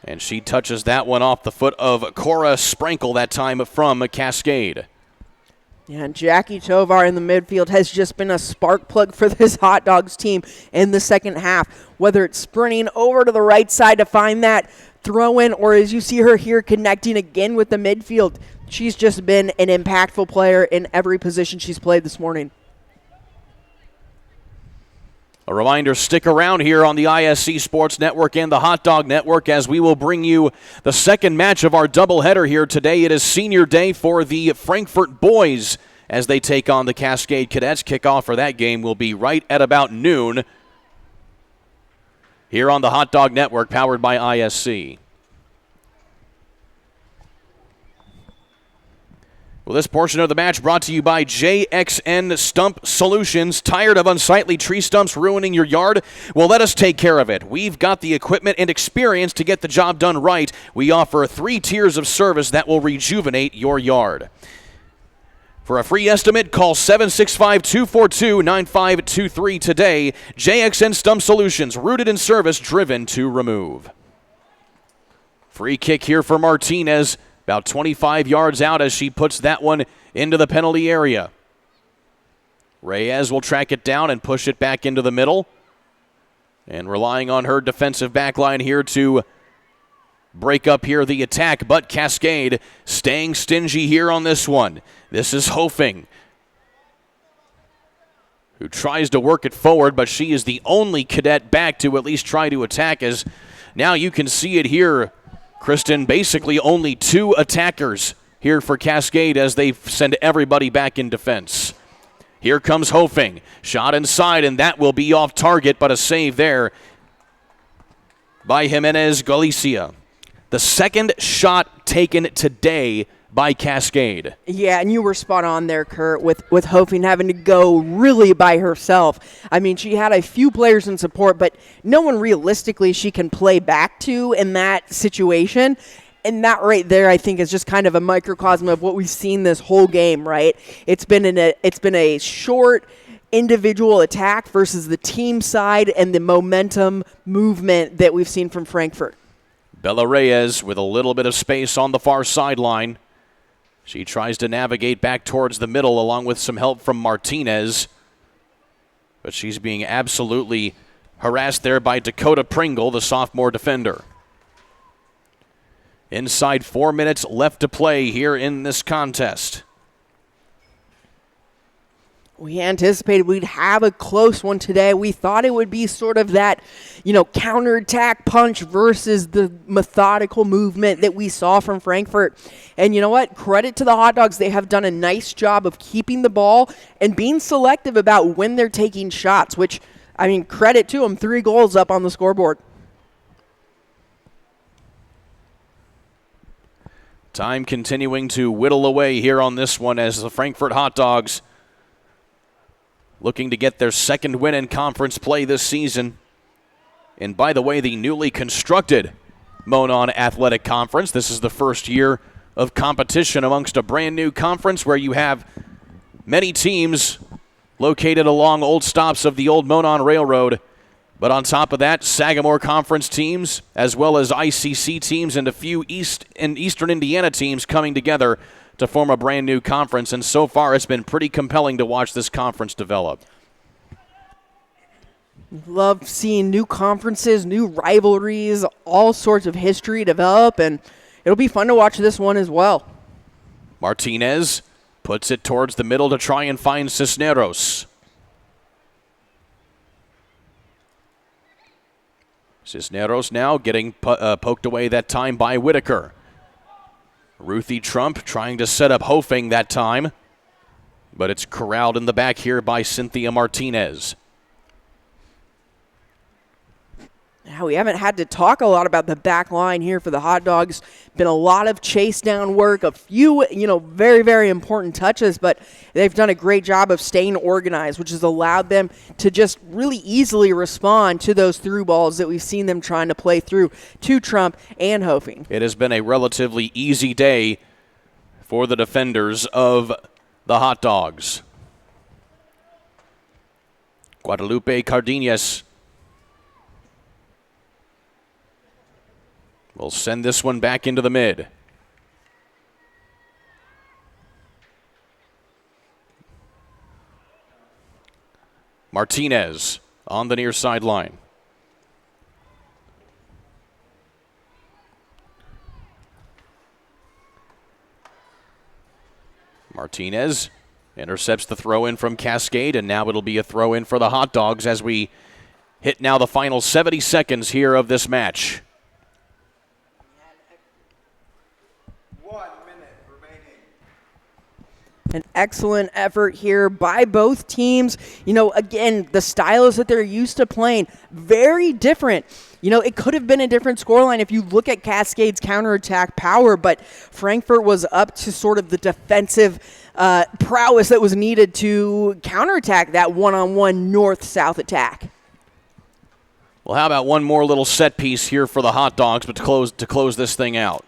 A: And she touches that one off the foot of Cora Sprankle that time from Cascade.
B: Yeah, and Jackie Tovar in the midfield has just been a spark plug for this Hot Dogs team in the second half. Whether it's sprinting over to the right side to find that throw in, or as you see her here connecting again with the midfield, she's just been an impactful player in every position she's played this morning.
A: A reminder, stick around here on the ISC Sports Network and the Hot Dog Network as we will bring you the second match of our doubleheader here today. It is senior day for the Frankfort boys as they take on the Cascade Cadets. Kickoff for that game will be right at about noon here on the Hot Dog Network, powered by ISC. Well, this portion of the match brought to you by JXN Stump Solutions. Tired of unsightly tree stumps ruining your yard? Well, let us take care of it. We've got the equipment and experience to get the job done right. We offer 3 tiers of service that will rejuvenate your yard. For a free estimate, call 765-242-9523 today. JXN Stump Solutions, rooted in service, driven to remove. Free kick here for Martinez. About 25 yards out as she puts that one into the penalty area. Reyes will track it down and push it back into the middle. And relying on her defensive back line here to break up here the attack. But Cascade staying stingy here on this one. This is Hofing, who tries to work it forward, but she is the only cadet back to at least try to attack, as now you can see it here. Kristen, basically only 2 attackers here for Cascade as they send everybody back in defense. Here comes Hofing. Shot inside, and that will be off target, but a save there by Jimenez Galicia. The second shot taken today by Cascade.
B: Yeah, and you were spot on there, Kurt, with Hofing having to go really by herself. I mean, she had a few players in support, but no one realistically she can play back to in that situation. And that right there, I think, is just kind of a microcosm of what we've seen this whole game, right? It's been a short individual attack versus the team side and the momentum movement that we've seen from Frankfort.
A: Bella Reyes with a little bit of space on the far sideline. She tries to navigate back towards the middle along with some help from Martinez. But she's being absolutely harassed there by Dakota Pringle, the sophomore defender. Inside 4 minutes left to play here in this contest.
B: We anticipated we'd have a close one today. We thought it would be sort of that, counterattack punch versus the methodical movement that we saw from Frankfort. And you know what? Credit to the Hot Dogs. They have done a nice job of keeping the ball and being selective about when they're taking shots, which, credit to them. 3 goals up on the scoreboard.
A: Time continuing to whittle away here on this one as the Frankfort Hot Dogs looking to get their second win in conference play this season. And by the way, the newly constructed Monon Athletic Conference. This is the first year of competition amongst a brand new conference where you have many teams located along old stops of the old Monon Railroad. But on top of that, Sagamore Conference teams, as well as ICC teams and a few Eastern Indiana teams coming together to form a brand new conference, and so far it's been pretty compelling to watch this conference develop.
B: Love seeing new conferences, new rivalries, all sorts of history develop, and it'll be fun to watch this one as well.
A: Martinez puts it towards the middle to try and find Cisneros. Cisneros now getting poked away that time by Whitaker. Ruthie Trump trying to set up Hofing that time, but it's corralled in the back here by Cynthia Martinez.
B: Now, we haven't had to talk a lot about the back line here for the Hot Dogs. Been a lot of chase down work, a few, very, very important touches, but they've done a great job of staying organized, which has allowed them to just really easily respond to those through balls that we've seen them trying to play through to Trump and Hofing.
A: It has been a relatively easy day for the defenders of the Hot Dogs. Guadalupe Cardenas will send this one back into the mid. Martinez on the near sideline. Martinez intercepts the throw in from Cascade, and now it'll be a throw in for the Hot Dogs as we hit now the final 70 seconds here of this match.
I: 1 minute remaining.
B: An excellent effort here by both teams. Again, the styles that they're used to playing, very different. It could have been a different scoreline if you look at Cascade's counterattack power, but Frankfort was up to sort of the defensive prowess that was needed to counterattack that one-on-one north-south attack.
A: Well, how about one more little set piece here for the Hot Dogs, but to close this thing out?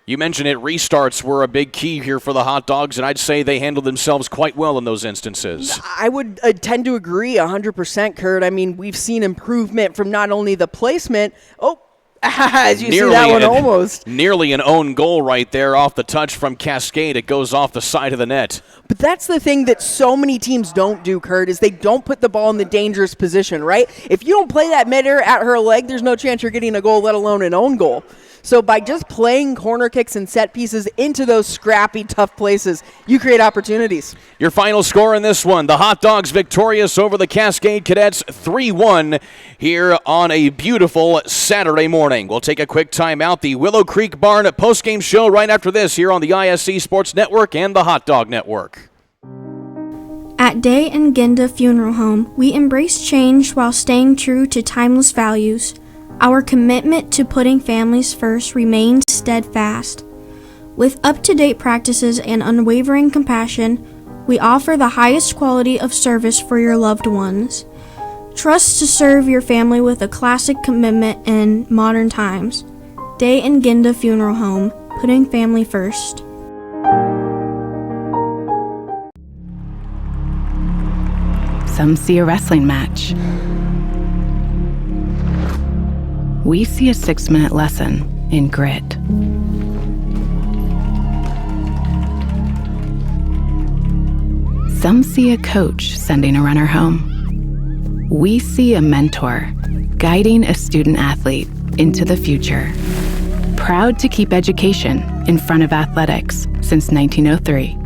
A: You mentioned it, restarts were a big key here for the Hot Dogs, and I'd say they handled themselves quite well in those instances.
B: I would tend to agree 100%, Kurt. I mean, we've seen improvement from not only the placement. Oh, as you see that one almost.
A: Nearly an own goal right there off the touch from Cascade. It goes off the side of the net.
B: But that's the thing that so many teams don't do, Kurt, is they don't put the ball in the dangerous position, right? If you don't play that mid-air at her leg, there's no chance you're getting a goal, let alone an own goal. So by just playing corner kicks and set pieces into those scrappy, tough places, you create opportunities.
A: Your final score in this one, the Hot Dogs victorious over the Cascade Cadets 3-1 here on a beautiful Saturday morning. We'll take a quick time out. The Willow Creek Barn postgame show right after this here on the ISC Sports Network and the Hot Dog Network.
M: At Day and Ginda Funeral Home, we embrace change while staying true to timeless values. Our commitment to putting families first remains steadfast. With up-to-date practices and unwavering compassion, we offer the highest quality of service for your loved ones. Trust to serve your family with a classic commitment in modern times. Day and Ginda Funeral Home, putting family first.
N: Some see a wrestling match. We see a 6-minute lesson in grit. Some see a coach sending a runner home. We see a mentor guiding a student athlete into the future. Proud to keep education in front of athletics since 1903.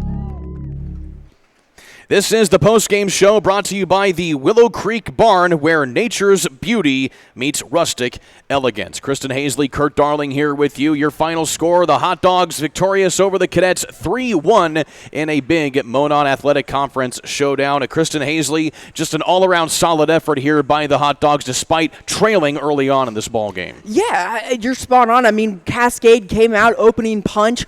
A: This is the postgame show brought to you by the Willow Creek Barn, where nature's beauty meets rustic elegance. Kristen Hazley, Kurt Darling here with you. Your final score, the Hot Dogs victorious over the Cadets 3-1 in a big Monon Athletic Conference showdown. Kristen Hazley, just an all-around solid effort here by the Hot Dogs despite trailing early on in this ball game.
B: Yeah, you're spot on. I mean, Cascade came out opening punch,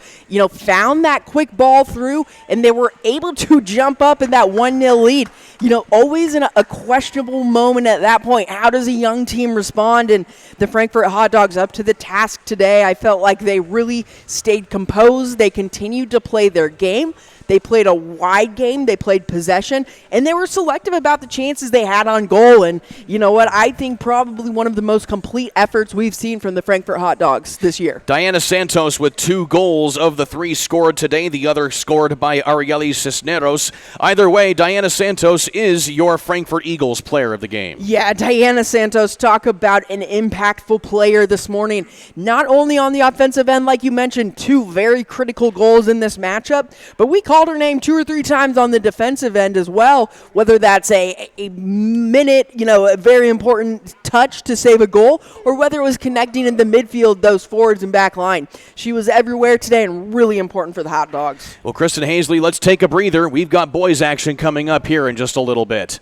B: found that quick ball through, and they were able to jump up in that 1-0 lead. Always in a questionable moment at that point. How does a young team respond? And the Frankfort Hot Dogs up to the task today. I felt like they really stayed composed. They continued to play their game. They played a wide game. They played possession, and they were selective about the chances they had on goal. And you know what? I think probably one of the most complete efforts we've seen from the Frankfort Hot Dogs this year.
A: Diana Santos with 2 goals of the 3 scored today. The other scored by Arieli Cisneros. Either way, Diana Santos is your Frankfort Eagles player of the game.
B: Yeah, Diana Santos, talk about an impactful player this morning. Not only on the offensive end, like you mentioned, 2 very critical goals in this matchup, but we called her name 2 or 3 times on the defensive end as well, whether that's a minute, a very important touch to save a goal, or whether it was connecting in the midfield, those forwards and back line. She was everywhere today and really important for the Hot Dogs.
A: Well, Kristen Hazley, let's take a breather. We've got boys action coming up here in just a little bit.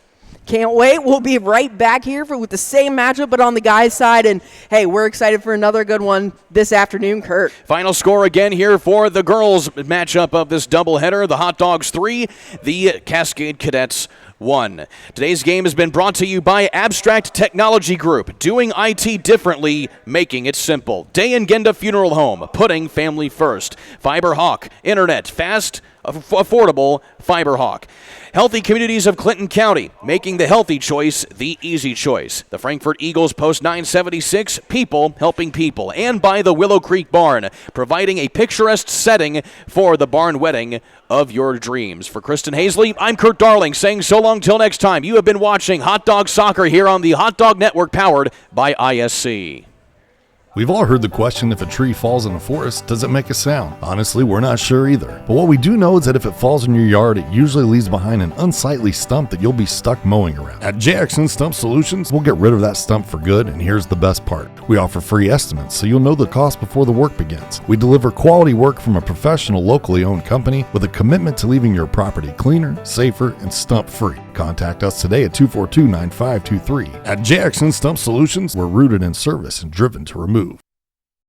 B: Can't wait. We'll be right back here with the same matchup, but on the guys' side. And, hey, we're excited for another good one this afternoon, Kurt.
A: Final score again here for the girls' matchup of this doubleheader. The Hot Dogs 3, the Cascade Cadets 1. Today's game has been brought to you by Abstract Technology Group, doing IT differently, making it simple. Day and Ginda Funeral Home, putting family first. Fiber Hawk, internet, fast, affordable Fiber Hawk. Healthy Communities of Clinton County, making the healthy choice the easy choice. The Frankfort Eagles Post 976, people helping people. And by the Willow Creek Barn, providing a picturesque setting for the barn wedding of your dreams. For Kristen Hazley, I'm Kurt Darling, saying so long till next time. You have been watching Hot Dog Soccer here on the Hot Dog Network, powered by ISC.
I: We've all heard the question, if a tree falls in a forest, does it make a sound? Honestly, we're not sure either. But what we do know is that if it falls in your yard, it usually leaves behind an unsightly stump that you'll be stuck mowing around. At JXN Stump Solutions, we'll get rid of that stump for good, and here's the best part. We offer free estimates, so you'll know the cost before the work begins. We deliver quality work from a professional, locally owned company with a commitment to leaving your property cleaner, safer, and stump-free. Contact us today at 242-9523. At JXN Stump Solutions, we're rooted in service and driven to remove.